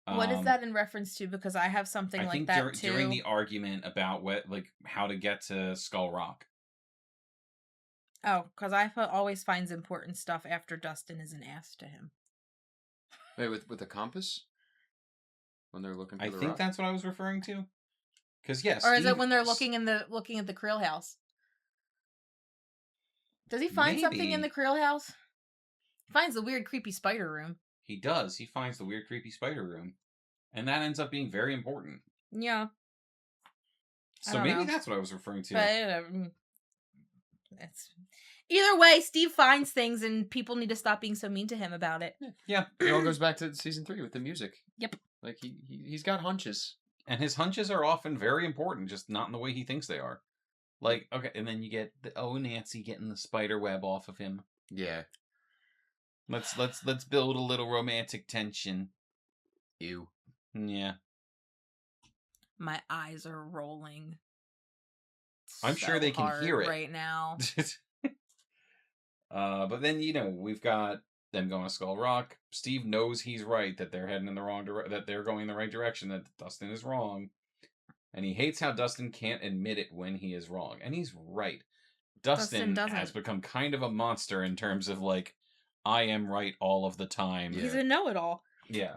What is that in reference to? Because I have something like that too. During the argument about how to get to Skull Rock. Oh, because I always finds important stuff after Dustin isn't asked to him. Wait, with the compass? When they're looking for the rock? I think that's what I was referring to. Because yes, or is it when they're looking at the Creel house? Does he find something in the Creel house? He finds the weird, creepy spider room. He does. He finds the weird, creepy spider room. And that ends up being very important. Yeah. So maybe that's what I was referring to. But either way, Steve finds things and people need to stop being so mean to him about it. Yeah. It all goes back to season 3 with the music. Yep. Like, he's got hunches. And his hunches are often very important, just not in the way he thinks they are. Like, okay, and then you get Nancy getting the spider web off of him. Yeah. Let's build a little romantic tension. Ew. Yeah. My eyes are rolling. I'm sure they can hear it right now. But then, we've got them going to Skull Rock. Steve knows he's right, that they're heading in the wrong direction, that they're going in the right direction, that Dustin is wrong. And he hates how Dustin can't admit it when he is wrong. And he's right. Dustin has become kind of a monster in terms of, I am right all of the time. Yeah. He's a know-it-all. Yeah.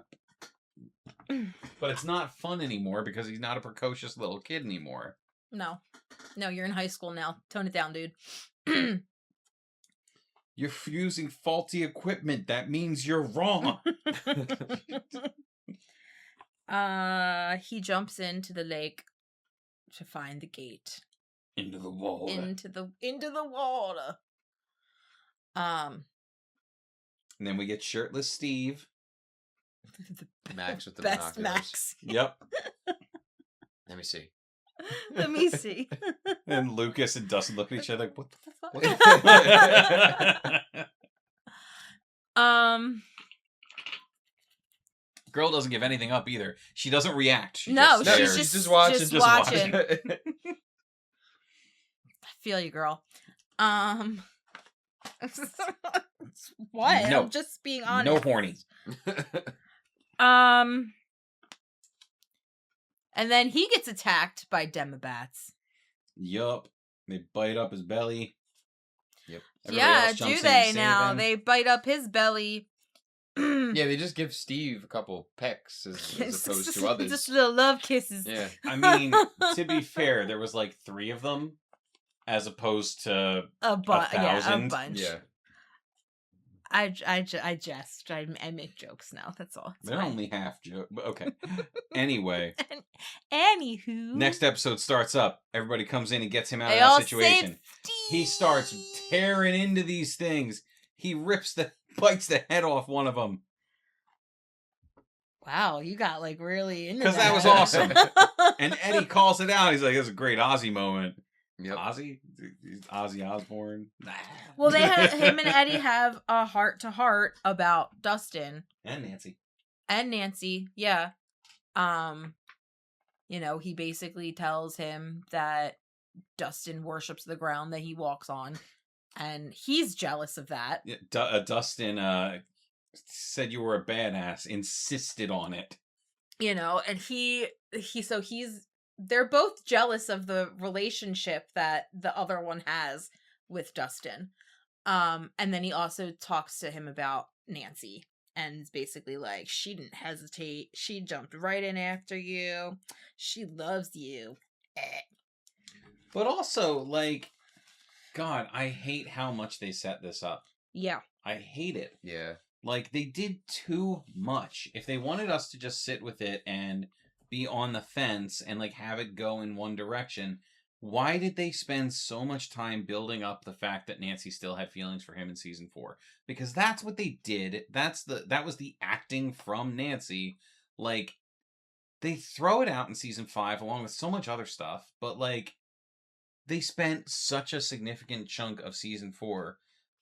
But it's not fun anymore because he's not a precocious little kid anymore. No, you're in high school now. Tone it down, dude. You're using faulty equipment. That means you're wrong. He jumps into the lake to find the gate. Into the water. Into the water. And then we get shirtless Steve. Max with the best binoculars. Max. Yep. Let me see. Let me see. And Lucas and Dustin look at each other like, what the fuck? Girl doesn't give anything up either. She doesn't react. She's just watching. Just watching. I feel you, girl. What? No. I'm just being honest. No horny. And then he gets attacked by demobats. Yup. They bite up his belly. Yep. Yeah, do they now? They bite up his belly. Yeah, they just give Steve a couple pecks as opposed to others. Just little love kisses. Yeah. I mean, to be fair, there was 3 of them as opposed to a 1,000. Yeah, a bunch. Yeah. I jest. I make jokes now. That's all. They're only half joke. But okay. Anyway. Anywho. Next episode starts up. Everybody comes in and gets him out of that situation. He starts tearing into these things. He bites the head off one of them. Wow, you got really into that. Because that was awesome. And Eddie calls it out. He's like, "It's a great Ozzy moment." Yep. Ozzy Osbourne. Nah. Well, him and Eddie have a heart-to-heart about Dustin and Nancy. Yeah. He basically tells him that Dustin worships the ground that he walks on, and he's jealous of that. Yeah, Dustin said you were a badass, insisted on it. And they're both jealous of the relationship that the other one has with Dustin. And then he also talks to him about Nancy and is basically like, she didn't hesitate. She jumped right in after you. She loves you. But also, God, I hate how much they set this up. Yeah. I hate it. Yeah. They did too much. If they wanted us to just sit with it and be on the fence and have it go in one direction, why did they spend so much time building up the fact that Nancy still had feelings for him in season 4? Because that's what they did. That was the acting from Nancy. Like, they throw it out in season 5 along with so much other stuff, but like, they spent such a significant chunk of season 4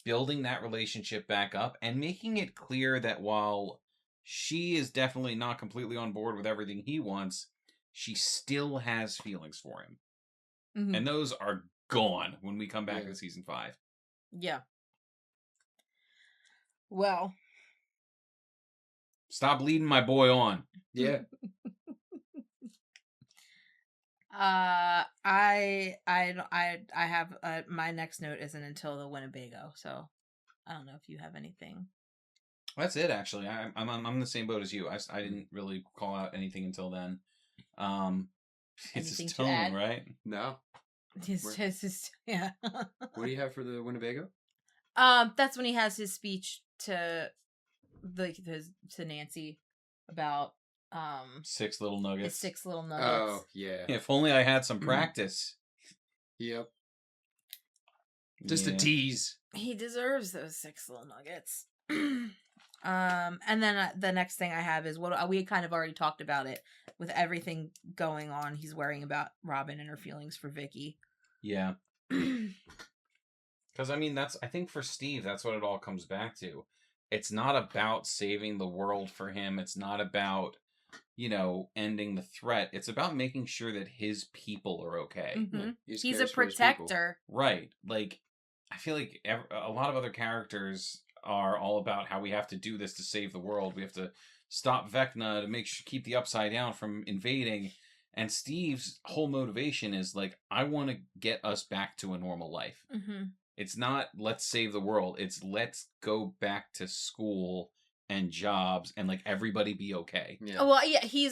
building that relationship back up and making it clear that while she is definitely not completely on board with everything he wants, she still has feelings for him. Mm-hmm. And those are gone when we come back to season 5. Yeah. Well. Stop leading my boy on. Yeah. I have my next note isn't until the Winnebago, so I don't know if you have anything. That's it, actually. I'm in the same boat as you. I didn't really call out anything until then. It's his tone, right? No. His yeah. What do you have for the Winnebago? That's when he has his speech to Nancy about 6 little nuggets. 6 little nuggets. Oh, yeah. If only I had some practice. Yep. Just a tease. He deserves those 6 little nuggets. And then the next thing I have is what we kind of already talked about it with everything going on. He's worrying about Robin and her feelings for Vicky. Yeah. Because I mean, I think for Steve, that's what it all comes back to. It's not about saving the world for him. It's not about, ending the threat. It's about making sure that his people are okay. Mm-hmm. He's a protector. Right. Like, I feel like a lot of other characters are all about how we have to do this to save the world. We have to stop Vecna to keep the Upside Down from invading. And Steve's whole motivation is like, I want to get us back to a normal life. Mm-hmm. It's not let's save the world. It's let's go back to school and jobs and like everybody be okay. Yeah. Well, yeah, he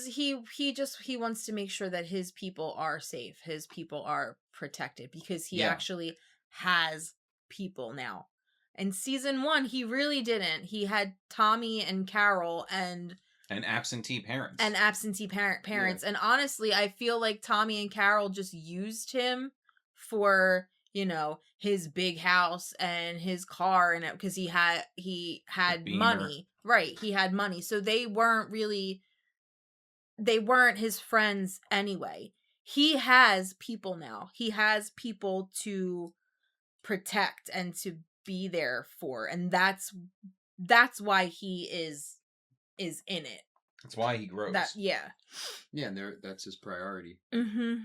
wants to make sure that his people are safe. His people are protected because he actually has people now. In season 1, he really didn't. He had Tommy and Carol and absentee parents. Parents. Yeah. And honestly, I feel like Tommy and Carol just used him for, his big house and his car and because he had money. Right. He had money. So they weren't his friends anyway. He has people now. He has people to protect and to be there for, and that's why he is in it. That's why he grows. Yeah, and that's his priority. Mm-hmm.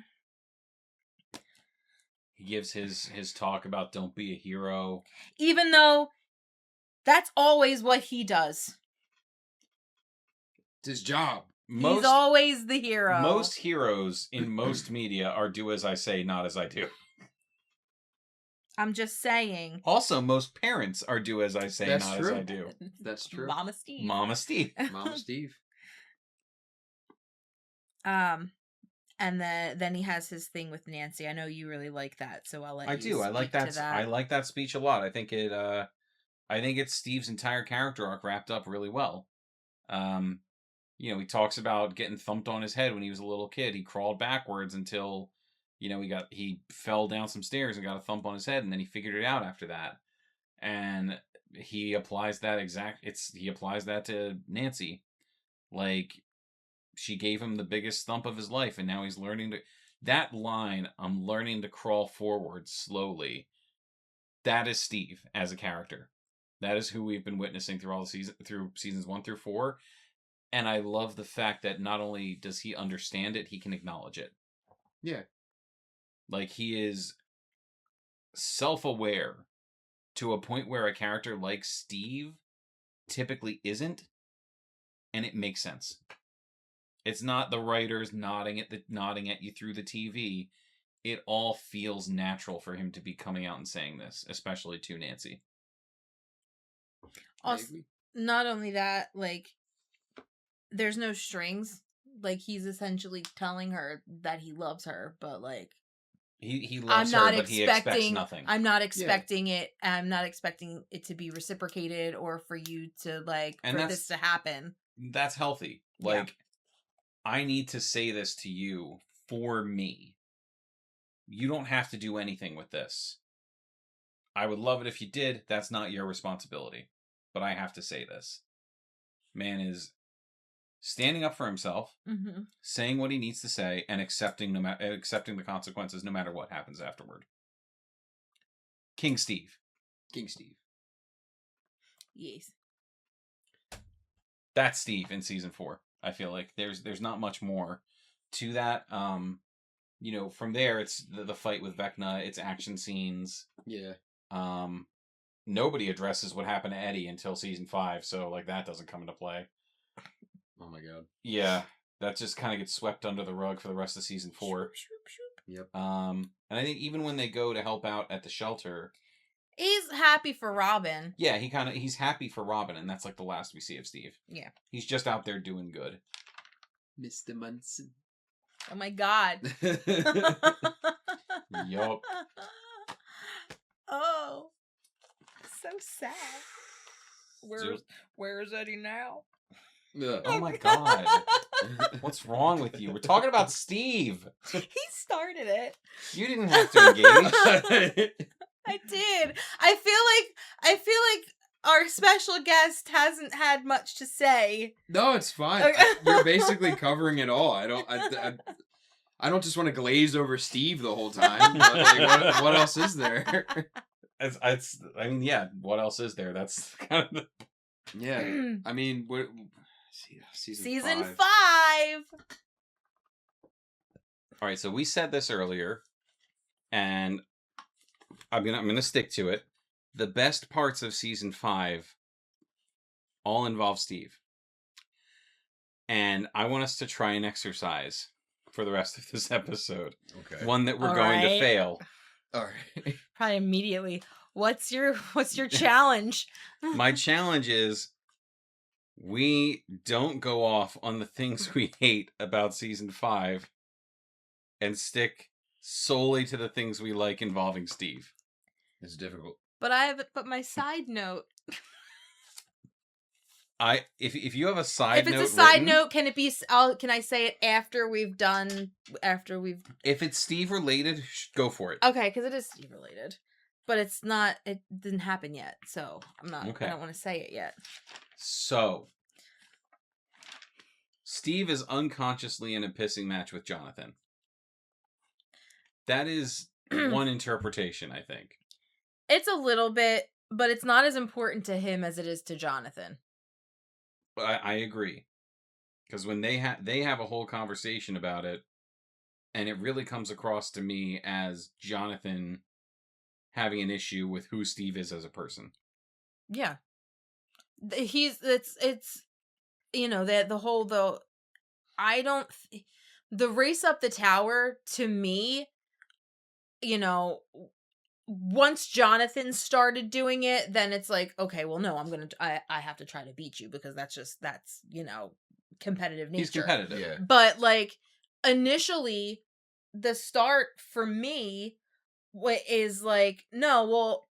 He gives his talk about don't be a hero, even though that's always what he does. It's his job. He's always the hero. Most heroes in most media are do as I say, not as I do. I'm just saying. Also, most parents are do as I say, That's not true. as I do. That's true. Mama Steve. Mama Steve. And then he has his thing with Nancy. I know you really like that, so I'll let you speak I like that. To that. I like that speech a lot. I think it's Steve's entire character arc wrapped up really well. He talks about getting thumped on his head when he was a little kid. He crawled backwards until he fell down some stairs and got a thump on his head, and then he figured it out after that. And he applies that to Nancy. Like, she gave him the biggest thump of his life, and now he's learning to... That line, I'm learning to crawl forward slowly, that is Steve as a character. That is who we've been witnessing through through seasons 1 through 4. And I love the fact that not only does he understand it, he can acknowledge it. Yeah. Like, he is self-aware to a point where a character like Steve typically isn't, and it makes sense. It's not the writers nodding at you through the TV. It all feels natural for him to be coming out and saying this, especially to Nancy. Also, not only that, like, there's no strings. Like, he's essentially telling her that he loves her, but like he loves her, but he expects nothing. I'm not expecting it. I'm not expecting it to be reciprocated or for you to for this to happen. That's healthy. Like, I need to say this to you for me. you don't have to do anything with this. I would love it if you did. That's not your responsibility. But I have to say this. Man is standing up for himself, saying what he needs to say, and accepting the consequences no matter what happens afterward. King Steve. King Steve. Yes. That's Steve in season 4. I feel like there's not much more to that. From there it's the fight with Vecna, it's action scenes. Yeah. Nobody addresses what happened to Eddie until season 5, so like that doesn't come into play. Oh my god. Yeah, that just kind of gets swept under the rug for the rest of season 4. Yep. And I think even when they go to help out at the shelter, he's happy for Robin. Yeah, he's happy for Robin, and that's like the last we see of Steve. Yeah. He's just out there doing good. Mr. Munson. Oh my god. Yup. Oh. So sad. Where's Eddie now? Oh my god. What's wrong with you? We're talking about Steve. He started it. You didn't have to engage. I did. I feel like our special guest hasn't had much to say. No, it's fine. You're basically covering it all. I don't just want to glaze over Steve the whole time. Like, what else is there? What else is there? That's kind of the... Yeah. I mean, Season 5. All right, so we said this earlier, and I'm gonna stick to it. The best parts of season 5 all involve Steve, and I want us to try an exercise for the rest of this episode. Okay. One that we're going to fail. All right. Probably immediately. What's your challenge? My challenge is we don't go off on the things we hate about season 5 and stick solely to the things we like involving Steve. It's difficult. But my side note. If you have a side note, if it's a side note, can it be? Can I say it after we've? If it's Steve related, go for it. Okay, because it is Steve related, but it's not. It didn't happen yet, so I'm not. Okay. I don't want to say it yet. So, Steve is unconsciously in a pissing match with Jonathan. That is one interpretation, I think. It's a little bit, but it's not as important to him as it is to Jonathan. I agree. Because when they have a whole conversation about it, and it really comes across to me as Jonathan having an issue with who Steve is as a person. Yeah. It's the race up the tower, to me, once Jonathan started doing it, then it's like, okay, well, no, I have to try to beat you because that's competitive nature. He's competitive. Yeah. But like initially the start for me is like, no, well,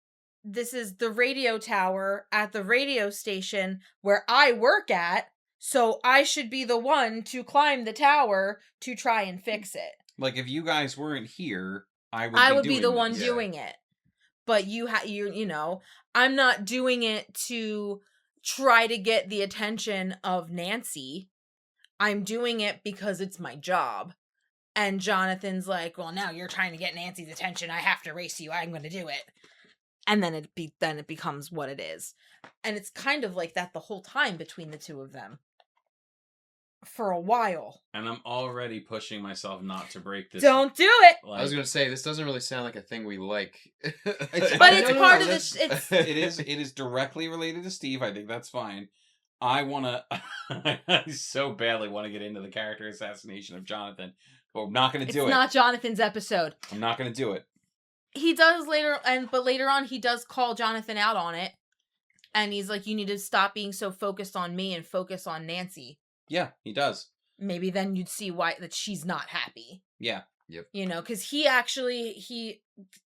this is the radio tower at the radio station where I work at, so I should be the one to climb the tower to try and fix it. Like if you guys weren't here, I would be the one doing it. But I'm not doing it to try to get the attention of Nancy. I'm doing it because it's my job. And Jonathan's like, well, now you're trying to get Nancy's attention. I have to race you. I'm going to do it. And then it becomes what it is. And it's kind of like that the whole time between the two of them. For a while. And I'm already pushing myself not to break this. Don't do it! I was going to say, this doesn't really sound like a thing we like. But it's part of this. It is directly related to Steve. I think that's fine. I so badly want to get into the character assassination of Jonathan, but I'm not going to do it. It's not Jonathan's episode. I'm not going to do it. He does later, but later on he does call Jonathan out on it. And he's like, you need to stop being so focused on me and focus on Nancy. Yeah, he does. Maybe then you'd see why that she's not happy. Yeah. Yep. Because he actually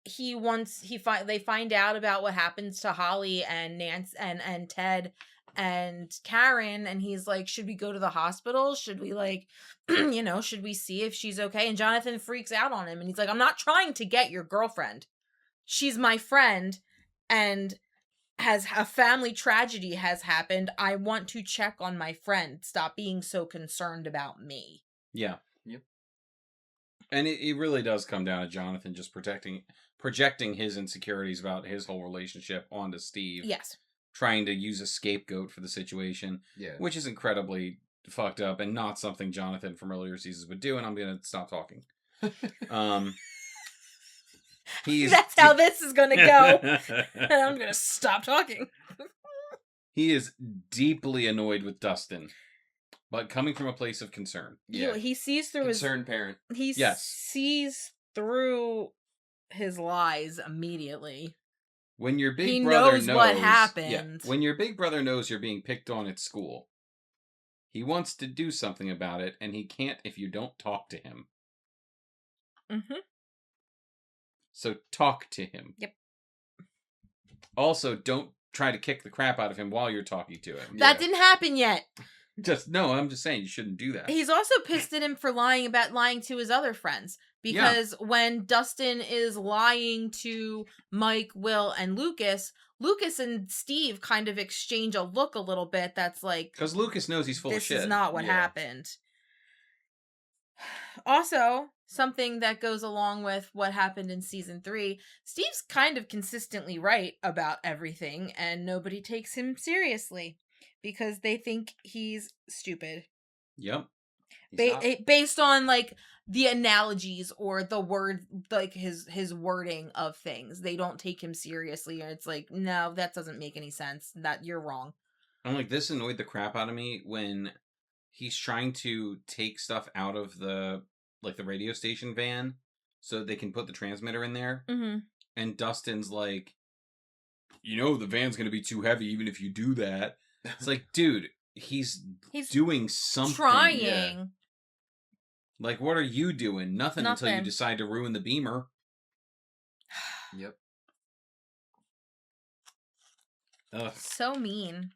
they find out about what happens to Holly and Nance and Ted and Karen, and he's like, should we go to the hospital? Should we like, should we see if she's okay? And Jonathan freaks out on him and he's like, I'm not trying to get your girlfriend. She's my friend and has a family tragedy has happened. I want to check on my friend. Stop being so concerned about me. Yeah. Yep. And it really does come down to Jonathan just projecting his insecurities about his whole relationship onto Steve. Yes. Trying to use a scapegoat for the situation. Yeah. Which is incredibly fucked up and not something Jonathan from earlier seasons would do, and I'm going to stop talking. That's how this is going to go. And I'm going to stop talking. He is deeply annoyed with Dustin, but coming from a place of concern. Yeah. He sees through concerned parent. He sees through his lies immediately. When your big brother knows what happened. When your big brother knows you're being picked on at school, he wants to do something about it, and he can't if you don't talk to him. Mm-hmm. So talk to him. Yep. Also, don't try to kick the crap out of him while you're talking to him. That didn't happen yet. I'm just saying you shouldn't do that. He's also pissed at him for lying to his other friends. Because when Dustin is lying to Mike, Will, and Lucas and Steve kind of exchange a look a little bit that's like... Because Lucas knows he's full of shit. This is not what happened. Also, something that goes along with what happened in season 3, Steve's kind of consistently right about everything, and nobody takes him seriously because they think he's stupid. Yep. Based on like the analogies or the word, like his wording of things, they don't take him seriously, and it's like, no, that doesn't make any sense. That you're wrong. I'm like, this annoyed the crap out of me when he's trying to take stuff out of the radio station van so they can put the transmitter in there. Mm-hmm. And Dustin's like, the van's going to be too heavy even if you do that. It's like, dude, he's doing something. Trying. Yeah. Like, what are you doing? Nothing until you decide to ruin the beamer. Yep. Ugh. So mean.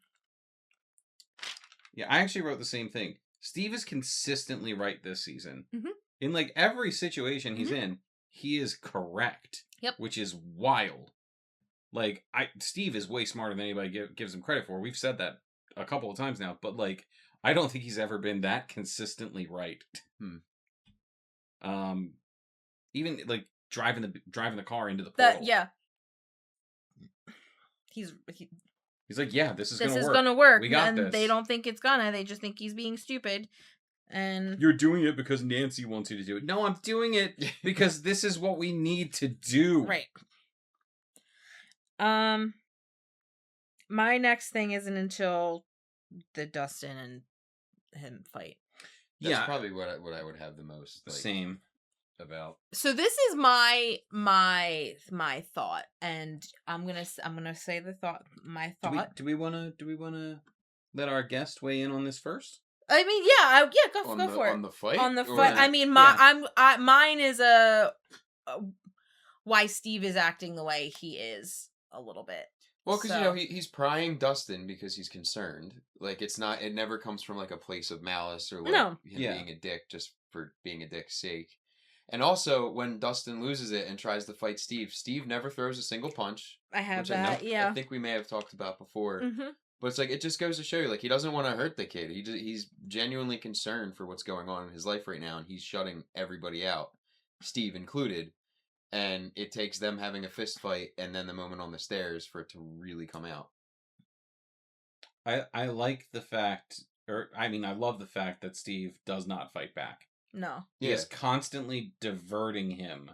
Yeah, I actually wrote the same thing. Steve is consistently right this season. Mm-hmm. In like every situation he's in, he is correct. Yep. Which is wild. Like, Steve is way smarter than anybody gives him credit for. We've said that a couple of times now, but like, I don't think he's ever been that consistently right. Even like driving the car into the portal. He's like, yeah, this is gonna work. Gonna work. We got this. They don't think it's gonna. They just think he's being stupid. And you're doing it because Nancy wants you to do it. No, I'm doing it because this is what we need to do. Right. My next thing isn't until the Dustin and him fight. That's probably what I would have the most. Same. About. So this is my thought, and I'm gonna say the thought. My thought. Do we wanna let our guest weigh in on this first? I mean, go for it. On the fight. On the fight. I mean, mine is why Steve is acting the way he is a little bit. Well, because he's prying Dustin because he's concerned. Like it never comes from like a place of malice or like him being a dick just for being a dick's sake. And also, when Dustin loses it and tries to fight Steve never throws a single punch. I have that, I think we may have talked about before. Mm-hmm. But it's like, it just goes to show you, like, he doesn't want to hurt the kid. He's genuinely concerned for what's going on in his life right now, and he's shutting everybody out, Steve included. And it takes them having a fist fight and then the moment on the stairs for it to really come out. I like the fact, I love the fact that Steve does not fight back. No. He is constantly diverting him,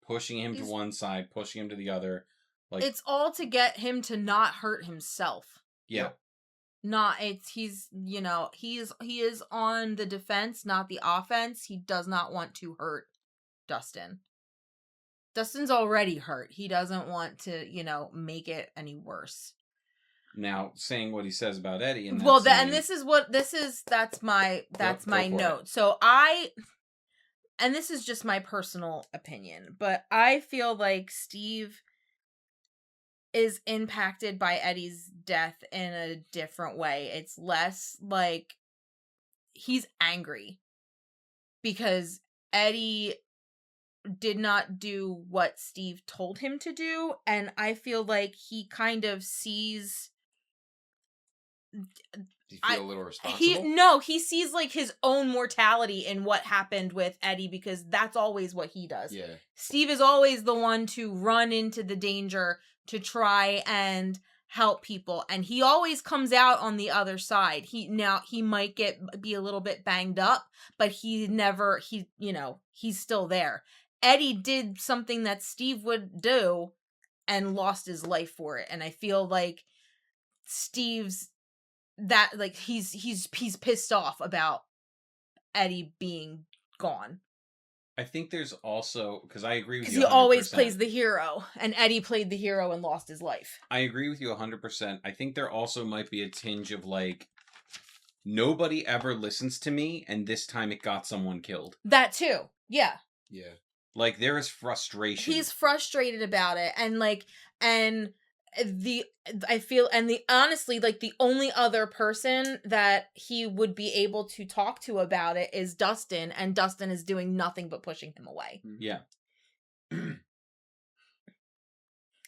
pushing him to one side, pushing him to the other. Like, it's all to get him to not hurt himself. Yeah. He is on the defense, not the offense. He does not want to hurt Dustin. Dustin's already hurt. He doesn't want to, make it any worse. Now, saying what he says about Eddie, and that's my note. It. So and this is just my personal opinion, but I feel like Steve is impacted by Eddie's death in a different way. It's less like he's angry because Eddie did not do what Steve told him to do, and I feel like he kind of sees... Do you feel a little responsible? He sees like his own mortality in what happened with Eddie, because that's always what he does. Yeah. Steve is always the one to run into the danger to try and help people, and he always comes out on the other side. He might be a little bit banged up, but he's still there. Eddie did something that Steve would do and lost his life for it, and I feel like Steve's that like he's pissed off about Eddie being gone. I think there's also, because I agree with you 100%. Because he always plays the hero, and Eddie played the hero and lost his life. I agree with you 100%. I think there also might be a tinge of like, nobody ever listens to me, and this time it got someone killed. That too. Yeah. Yeah. Like, there is frustration. He's frustrated about it, and honestly, like, the only other person that he would be able to talk to about it is Dustin, and Dustin is doing nothing but pushing him away. Yeah. And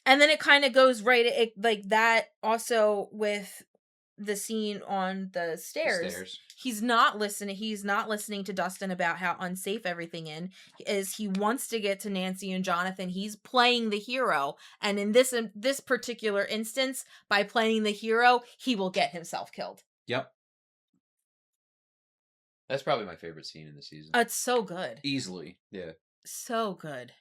then it kind of goes right, like that also with the scene on the stairs. He's not listening to Dustin about how unsafe everything is. He wants to get to Nancy and Jonathan. He's playing the hero, and in this particular instance, by playing the hero, he will get himself killed. Yep. That's probably my favorite scene in the season. It's so good. Easily. Yeah. So good.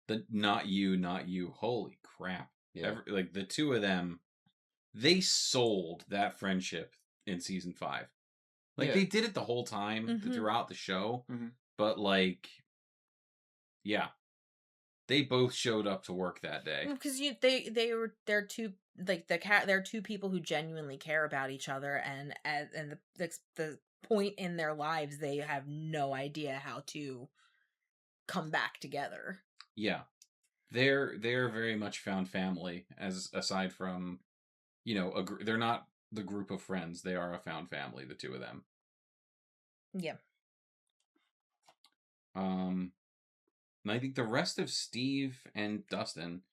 The not you. Holy crap. Yeah. Like, the two of them, they sold that friendship in season 5. Like, they did it the whole time throughout the show, but like, yeah, they both showed up to work that day. Because they're two people who genuinely care about each other, and the point in their lives they have no idea how to come back together. Yeah, they're very much found family, aside from, they're not the group of friends. They are a found family, the two of them. Yeah. And I think the rest of Steve and Dustin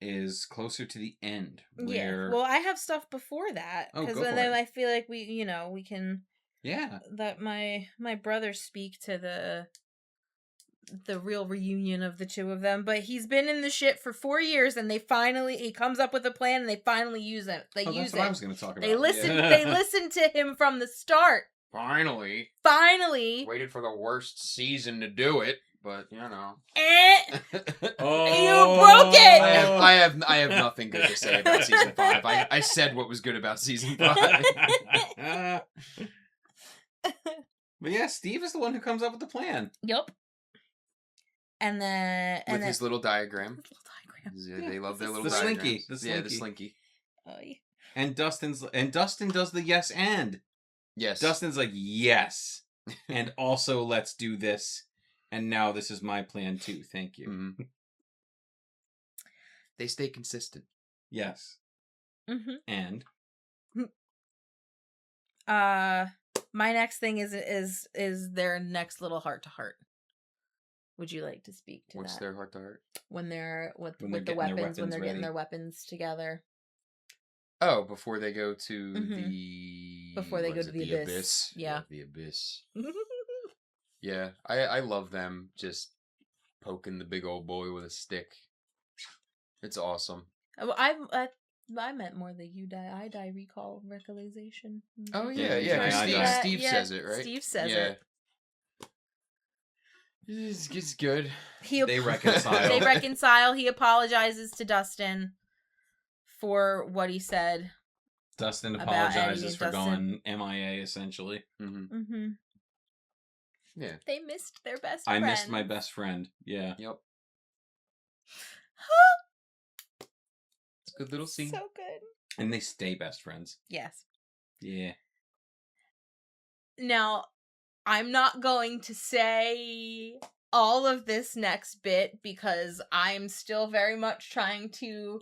is closer to the end. Where... Yeah. Well, I have stuff before that, because then I feel like we can. Yeah. That my brothers speak to the real reunion of the two of them, but he's been in the shit for 4 years, and he comes up with a plan, and they finally use it. That's what I was going to talk about. They listened to him from the start. Finally. Waited for the worst season to do it, but You broke it. I have nothing good to say about season 5. I said what was good about season 5. But yeah, Steve is the one who comes up with the plan. Yep. And then with his little diagram. Yeah, they love their little diagrams. The slinky. Yeah, the slinky. Oh, yeah. And Dustin does the yes and. Yes. Dustin's like, yes. And also, let's do this. And now this is my plan too. Thank you. Mm-hmm. They stay consistent. Yes. Mm-hmm. And my next thing is their next little heart to heart. Would you like to speak to What's their heart to heart? When they're with the weapons, when they're getting their weapons together. Oh, before they go to Before they go to the abyss. Yeah. The abyss. Yeah, I love them just poking the big old boy with a stick. It's awesome. I meant more the you die, I die recolization. Oh yeah. Steve says it, right? Steve says it. It's good. They reconcile. They reconcile. He apologizes to Dustin for what he said. Dustin apologizes for going MIA, essentially. Mm-hmm. Mm-hmm. Yeah. They missed their best friend. I missed my best friend. Yeah. Yep. It's a good little scene. So good. And they stay best friends. Yes. Yeah. Now, I'm not going to say all of this next bit because I'm still very much trying to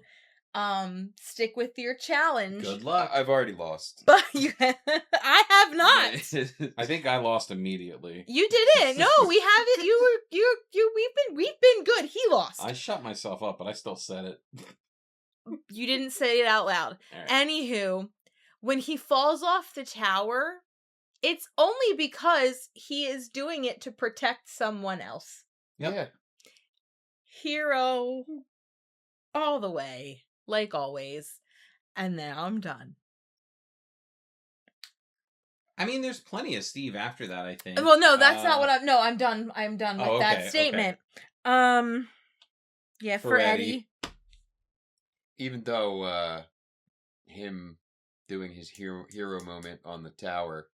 stick with your challenge. Good luck. I've already lost. But I have not. I think I lost immediately. You didn't. No, we haven't. We've been good. He lost. I shut myself up, but I still said it. You didn't say it out loud. Right. Anywho, when he falls off the tower, it's only because he is doing it to protect someone else. Yep. Yeah. Hero all the way, like always. And then I'm done. I mean, there's plenty of Steve after that, I think. Well, no, that's not what I'm done. I'm done with that statement. Okay. Yeah, for Eddie. Even though him doing his hero moment on the tower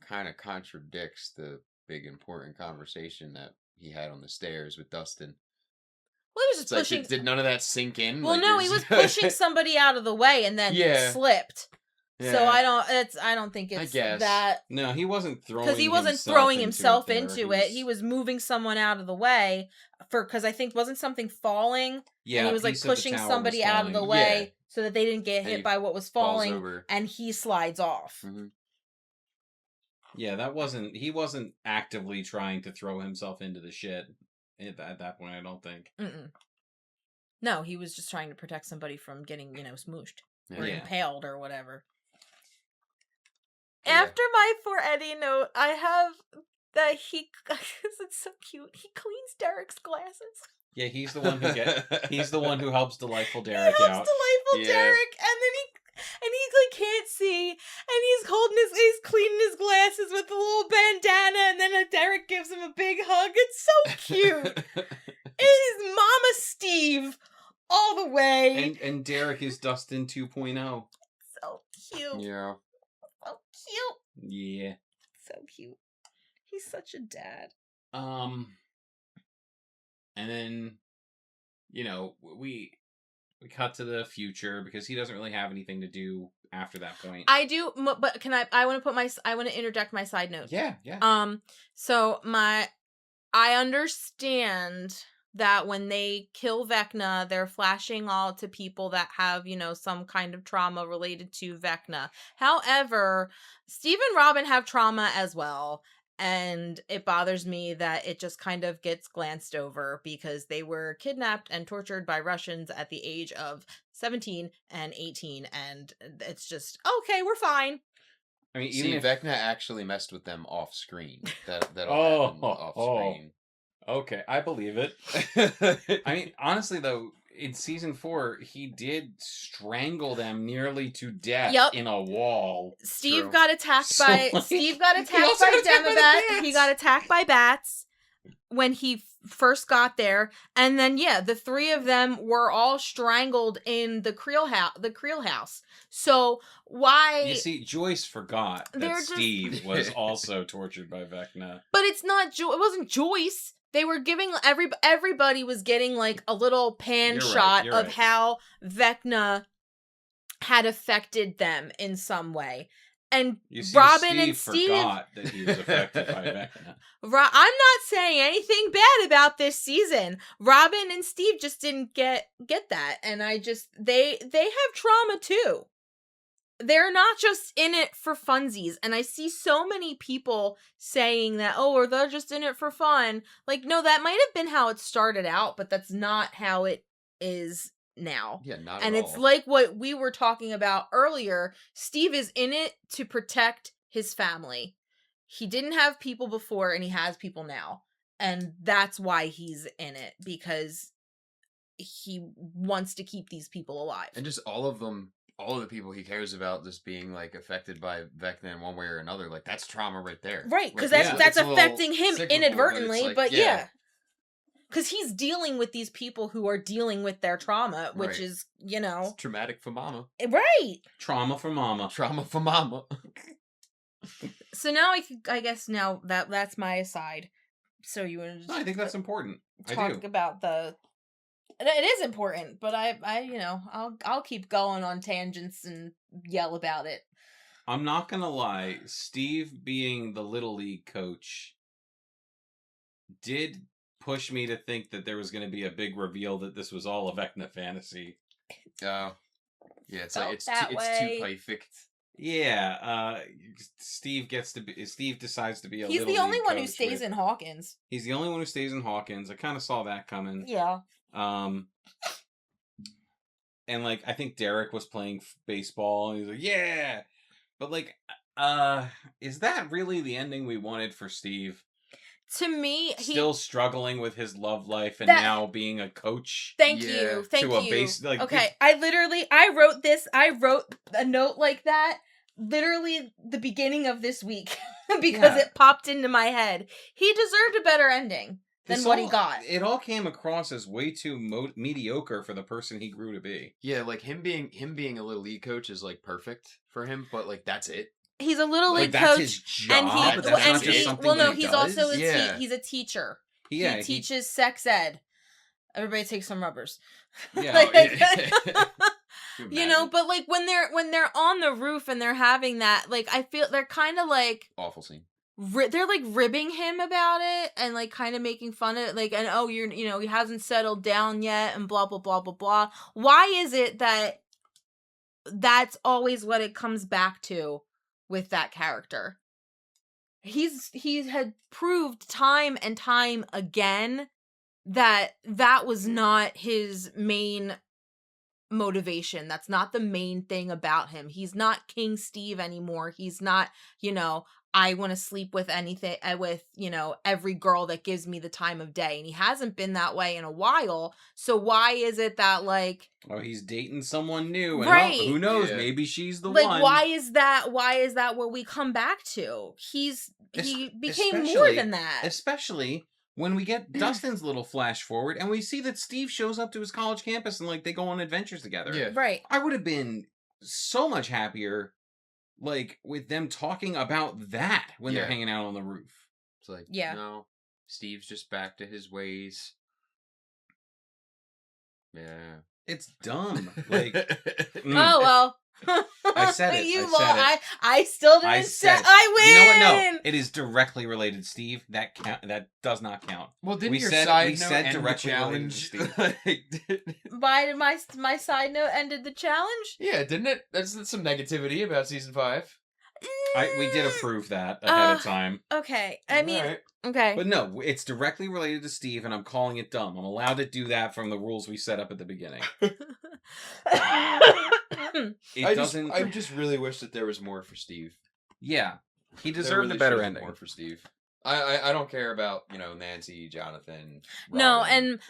kind of contradicts the big important conversation that he had on the stairs with Dustin. Well, he was just pushing. Like, did none of that sink in? Well, no, he was pushing somebody out of the way and then slipped. Yeah. So I don't think it's that. No, he wasn't throwing. Because he wasn't throwing himself into it. He was moving someone out of the way because I think wasn't something falling. Yeah, and he was like pushing somebody out of the way so that they didn't get hit by what was falling, and he slides off. Mm-hmm. Yeah, he wasn't actively trying to throw himself into the shit at that point, I don't think. Mm-mm. No, he was just trying to protect somebody from getting, smooshed or impaled or whatever. Yeah. After my for Eddie note, I have that it's so cute. He cleans Derek's glasses. Yeah, he's the one who helps Delightful Derek out. He helps Delightful Derek, and then he can't see, and he's cleaning his glasses with a little bandana, and then Derek gives him a big hug. It's so cute. It is Mama Steve all the way. And Derek is Dustin 2.0. So cute. Yeah. So cute. Yeah. So cute. He's such a dad. And then, we cut to the future because he doesn't really have anything to do after that point. I do, but I want to interject my side note. Yeah. So I understand that when they kill Vecna, they're flashing all to people that have, some kind of trauma related to Vecna. However, Steve and Robin have trauma as well. And it bothers me that it just kind of gets glanced over because they were kidnapped and tortured by Russians at the age of 17 and 18. And it's just, okay, we're fine. I mean, Vecna actually messed with them off screen. That all happened off screen. Okay, I believe it. I mean, honestly, though, in season 4, he did strangle them nearly to death in a wall. Steve got attacked by Demobats. He got attacked by bats when he first got there, and then the 3 of them were all strangled in the Creel house. So why? You see, Joyce forgot that Steve was also tortured by Vecna. But it's not. It wasn't Joyce. They were giving everybody was getting like a little pan shot of how Vecna had affected them in some way. And Robin and Steve forgot that he was affected by Vecna. I'm not saying anything bad about this season. Robin and Steve just didn't get that, and they have trauma too. They're not just in it for funsies. And I see so many people saying that, or they're just in it for fun. Like, no, that might have been how it started out, but that's not how it is now. Yeah, not and at all. It's like what we were talking about earlier. Steve is in it to protect his family. He didn't have people before, and he has people now. And that's why he's in it, because he wants to keep these people alive. And just all of the people he cares about just being like affected by Vecna in one way or another, like that's trauma right there. Right, because that's affecting him inadvertently, but because he's dealing with these people who are dealing with their trauma, which is, It's traumatic for mama. Right. Trauma for mama. Trauma for mama. So now I guess now that's my aside. So you want to I think that's important. Talk about it is important, but I'll keep going on tangents and yell about it. I'm not gonna lie, Steve being the Little League coach did push me to think that there was going to be a big reveal that this was all a Vecna fantasy. Oh. Yeah, it's Felt it's too perfect. Yeah, Steve decides to be a He's little the only league one who coach stays with- in Hawkins. He's the only one who stays in Hawkins. I kind of saw that coming. Yeah. And like I think Derek was playing baseball and he's like, "Yeah." But like is that really the ending we wanted for Steve? To me, still struggling with his love life and now being a coach. Thank you. Okay, I wrote a note like that literally the beginning of this week because it popped into my head. He deserved a better ending than what he got. It all came across as way too mediocre for the person he grew to be. Yeah, like him being a little league coach is like perfect for him, but like that's it. He's a little league coach, his job, he's a teacher. Yeah, he teaches sex ed. Everybody take some rubbers. Yeah, you know, but like when they're on the roof and they're having that, like I feel they're kind of like awful scene. They're like ribbing him about it and like kind of making fun of it, like, and he hasn't settled down yet and blah blah blah blah blah. Why is it that that's always what it comes back to with that character? He had proved time and time again that was not his main motivation. That's not the main thing about him. He's not King Steve anymore. He's not, I want to sleep with anything, with, every girl that gives me the time of day. And he hasn't been that way in a while. So why is it that, like... Oh, he's dating someone new. And right. Who knows? Yeah. Maybe she's the one. Like, why is that what we come back to? He became more than that. Especially when we get Dustin's little flash forward and we see that Steve shows up to his college campus and, like, they go on adventures together. Yeah. Right. I would have been so much happier... like, with them talking about that when they're hanging out on the roof. It's like, no, Steve's just back to his ways. Yeah. It's dumb. Like, oh, well. I said it. I still didn't say I win. You know what? No, it is directly related, Steve. That does not count. Well, didn't your side note end the challenge? Why did my side note ended the challenge? Yeah, didn't it? That's some negativity about season 5. We did approve that ahead of time. Okay, I mean, okay, but no, it's directly related to Steve, and I'm calling it dumb. I'm allowed to do that from the rules we set up at the beginning. I just really wish that there was more for Steve. Yeah, he deserved a better ending. More for Steve. I don't care about Nancy, Jonathan. Robin. No, and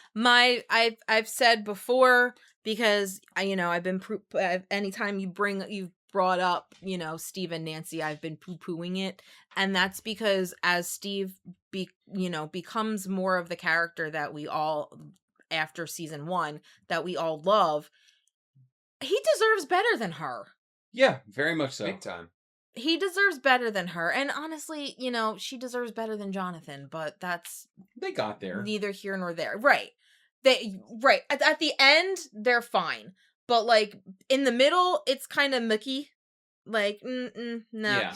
I've said before, because I've been anytime you've brought up Steve and Nancy, I've been poo-pooing it, and that's because as Steve becomes more of the character that we all, after season 1, that we all love, he deserves better than her. Yeah, very much so. Big time. He deserves better than her, and honestly, she deserves better than Jonathan, but they got there. Neither here nor there. Right. At the end, they're fine. But, like, in the middle, it's kind of mucky. Like, no. Yeah.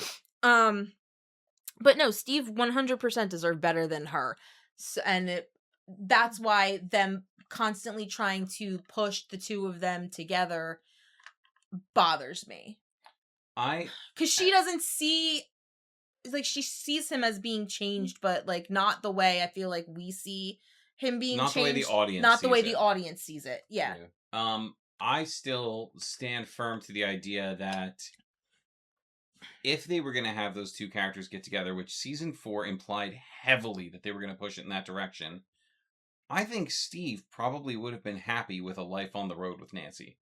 But no, Steve 100% deserved better than her. So, and that's why them constantly trying to push the two of them together bothers me. Because she doesn't see... Like, she sees him as being changed, but, like, not the way I feel like we see him being changed. Not the way the audience Not sees the way it. the audience sees it. Yeah. I still stand firm to the idea that if they were going to have those two characters get together, which season 4 implied heavily that they were going to push it in that direction, I think Steve probably would have been happy with a life on the road with Nancy.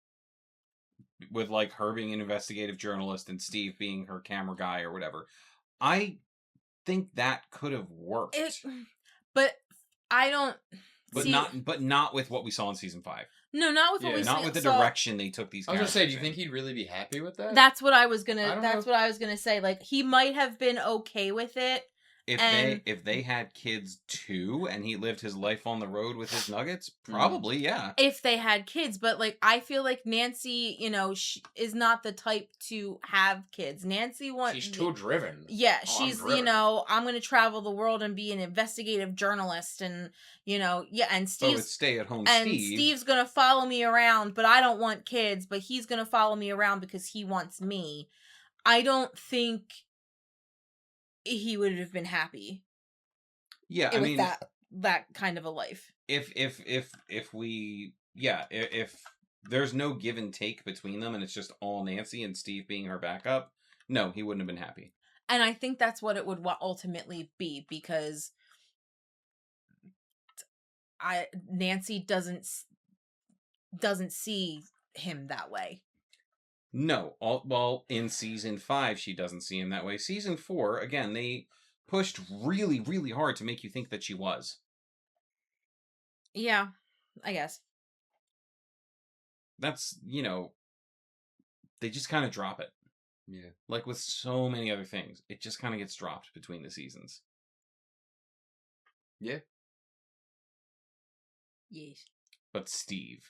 With, like, her being an investigative journalist and Steve being her camera guy or whatever. I think that could have worked. But I don't... But not with what we saw in season 5. No, not with what we saw. Not with the direction they took these characters. I was gonna say, do you think he'd really be happy with that? That's what I was gonna say. Like, he might have been okay with it If they had kids too, and he lived his life on the road with his nuggets, probably, yeah. If they had kids, but like I feel like Nancy, she is not the type to have kids. Nancy wants. She's too driven. Yeah, she's I'm gonna travel the world and be an investigative journalist, and and Steve's stay at home. Steve's gonna follow me around, but I don't want kids, but he's gonna follow me around because he wants me. I don't think he would have been happy. Yeah, I mean that kind of a life. If there's no give and take between them, and it's just all Nancy and Steve being her backup, no, he wouldn't have been happy. And I think that's what it would ultimately be, because Nancy doesn't see him that way. No, well, in season 5, she doesn't see him that way. Season 4, again, they pushed really, really hard to make you think that she was. Yeah, I guess. That's, they just kind of drop it. Yeah. Like with so many other things, it just kind of gets dropped between the seasons. Yeah. Yes. But Steve.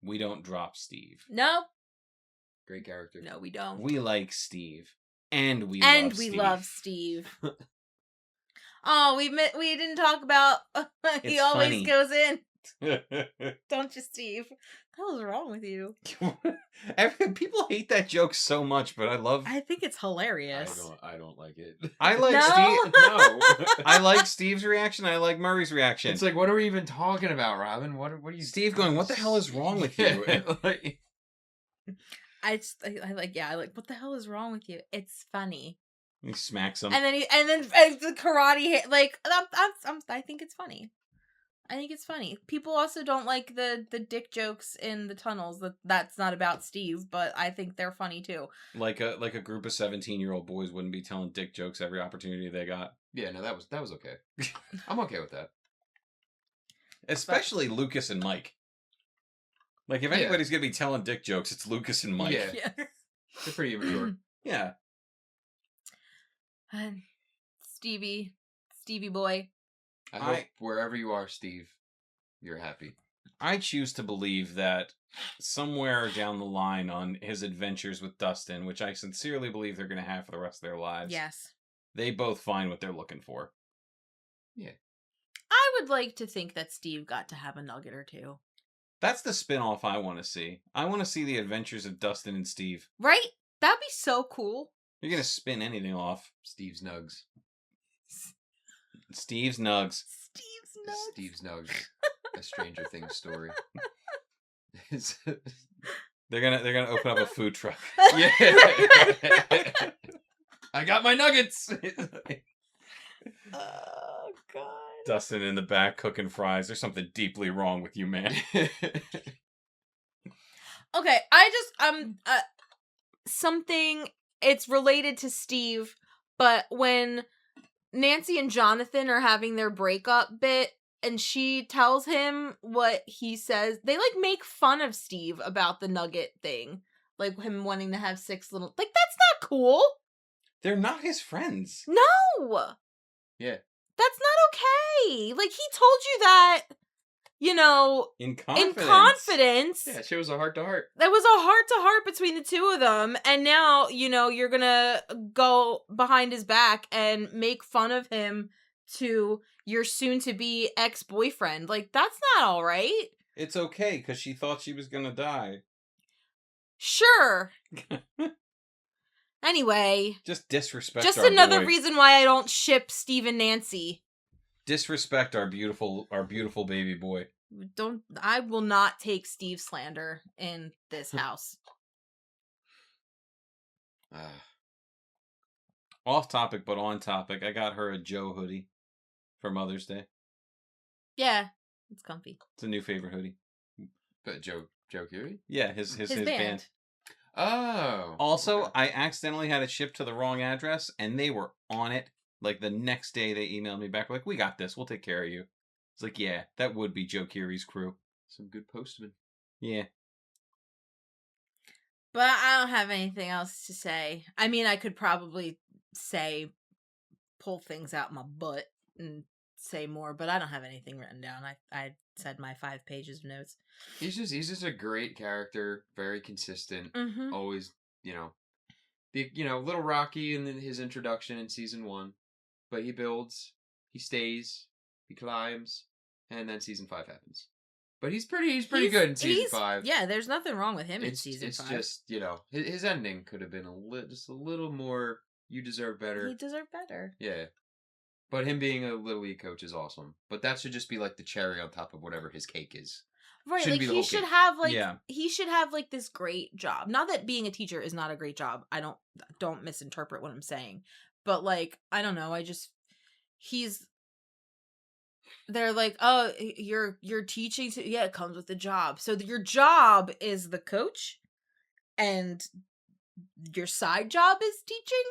We don't drop Steve. No. Great character. No, we don't. We like Steve. And we love Steve. Oh, we didn't talk about he always funny. Goes in. Don't you, Steve? What the hell is wrong with you? People hate that joke so much, but I think it's hilarious. I don't like it. I like Steve. No. I like Steve's reaction. I like Murray's reaction. It's like, what are we even talking about, Robin? What are you? Steve going, what the hell is wrong with you? I like, what the hell is wrong with you? It's funny. He smacks him. And then the karate, like, I think it's funny. I think it's funny. People also don't like the dick jokes in the tunnels. That's not about Steve, but I think they're funny too. Like a group of 17-year-old boys wouldn't be telling dick jokes every opportunity they got. Yeah, no, that was okay. I'm okay with that. Especially Lucas and Mike. Like, if anybody's gonna be telling dick jokes, it's Lucas and Mike. Yeah. They're pretty immature. Yeah. Stevie boy. I hope wherever you are, Steve, you're happy. I choose to believe that somewhere down the line on his adventures with Dustin, which I sincerely believe they're going to have for the rest of their lives, yes, they both find what they're looking for. Yeah. I would like to think that Steve got to have a nugget or two. That's the spinoff I want to see. I want to see the adventures of Dustin and Steve. Right? That'd be so cool. You're going to spin anything off. Steve's Nugs. Steve's Nugs. Steve's Nugs. A Stranger Things story. They're gonna open up a food truck. Yeah. I got my nuggets. Oh God. Dustin in the back cooking fries. There's something deeply wrong with you, man. Okay, I just something, it's related to Steve, but when Nancy and Jonathan are having their breakup bit and she tells him what he says, they like make fun of Steve about the nugget thing. Like him wanting to have 6 little, like, that's not cool. They're not his friends. No. Yeah. That's not okay. Like, he told you that, in confidence. Yeah, she was a heart-to-heart. There was a heart-to-heart between the two of them, and now, you're gonna go behind his back and make fun of him to your soon-to-be ex-boyfriend. Like, that's not all right. It's okay, because she thought she was gonna die. Sure. Anyway. Just disrespect just our another boy. Reason why I don't ship Steve and Nancy. Disrespect our beautiful baby boy. I will not take Steve slander in this house. Off topic, but on topic. I got her a Joe hoodie for Mother's Day. Yeah, it's comfy. It's a new favorite hoodie. But Joe Curie? Yeah, his band. Oh. Also, okay. I accidentally had it shipped to the wrong address, and they were on it. Like, the next day, they emailed me back, like, we got this. We'll take care of you. It's like, yeah, that would be Joe Curie's crew. Some good postmen. Yeah. But I don't have anything else to say. I mean, I could probably say pull things out my butt and say more, but I don't have anything written down. I said my 5 pages of notes. He's just a great character, very consistent. Mm-hmm. Always, a little rocky in his introduction in season 1, but he builds, he stays, he climbs, and then season 5 happens. But he's pretty good in season 5. Yeah, there's nothing wrong with him in season 5. It's just, his ending could have been just a little more, you deserve better. He deserved better. Yeah. But him being a Little League coach is awesome. But that should just be like the cherry on top of whatever his cake is. Right, like he should have he should have like this great job. Not that being a teacher is not a great job. I don't misinterpret what I'm saying. But like, I don't know, they're like, "Oh, you're teaching, yeah, it comes with the job." So your job is the coach and your side job is teaching?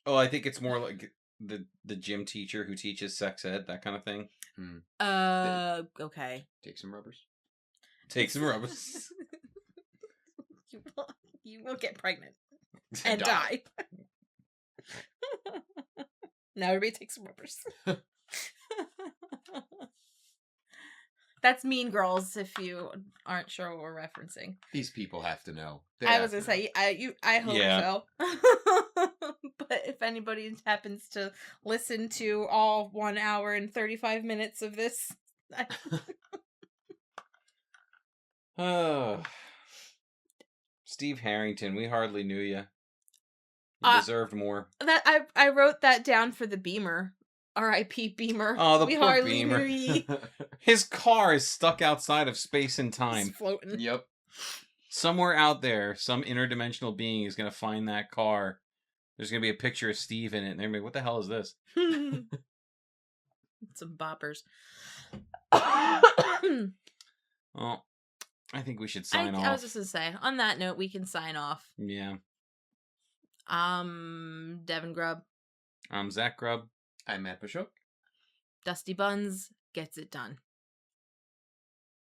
Oh, I think it's more like the gym teacher who teaches sex ed, that kind of thing. Okay. Take some rubbers. You will get pregnant and die. Now everybody take some rubbers. That's Mean Girls, if you aren't sure what we're referencing. These people have to know. I was gonna say, I hope so. But if anybody happens to listen to all 1 hour and 35 minutes of this, Steve Harrington, we hardly knew you. You deserved more. That I wrote that down for the Beamer. R.I.P. Beamer. Oh, the we poor hardly Beamer. knew ye. His car is stuck outside of space and time. It's floating. Yep. Somewhere out there, some interdimensional being is going to find that car. There's going to be a picture of Steve in it, and they're going to be, what the hell is this? Some boppers. Well, I think we should sign off. I was just going to say, on that note, we can sign off. Yeah. Devin Grubb. I'm Zach Grubb. I'm Matt Bishop. Dusty Buns gets it done.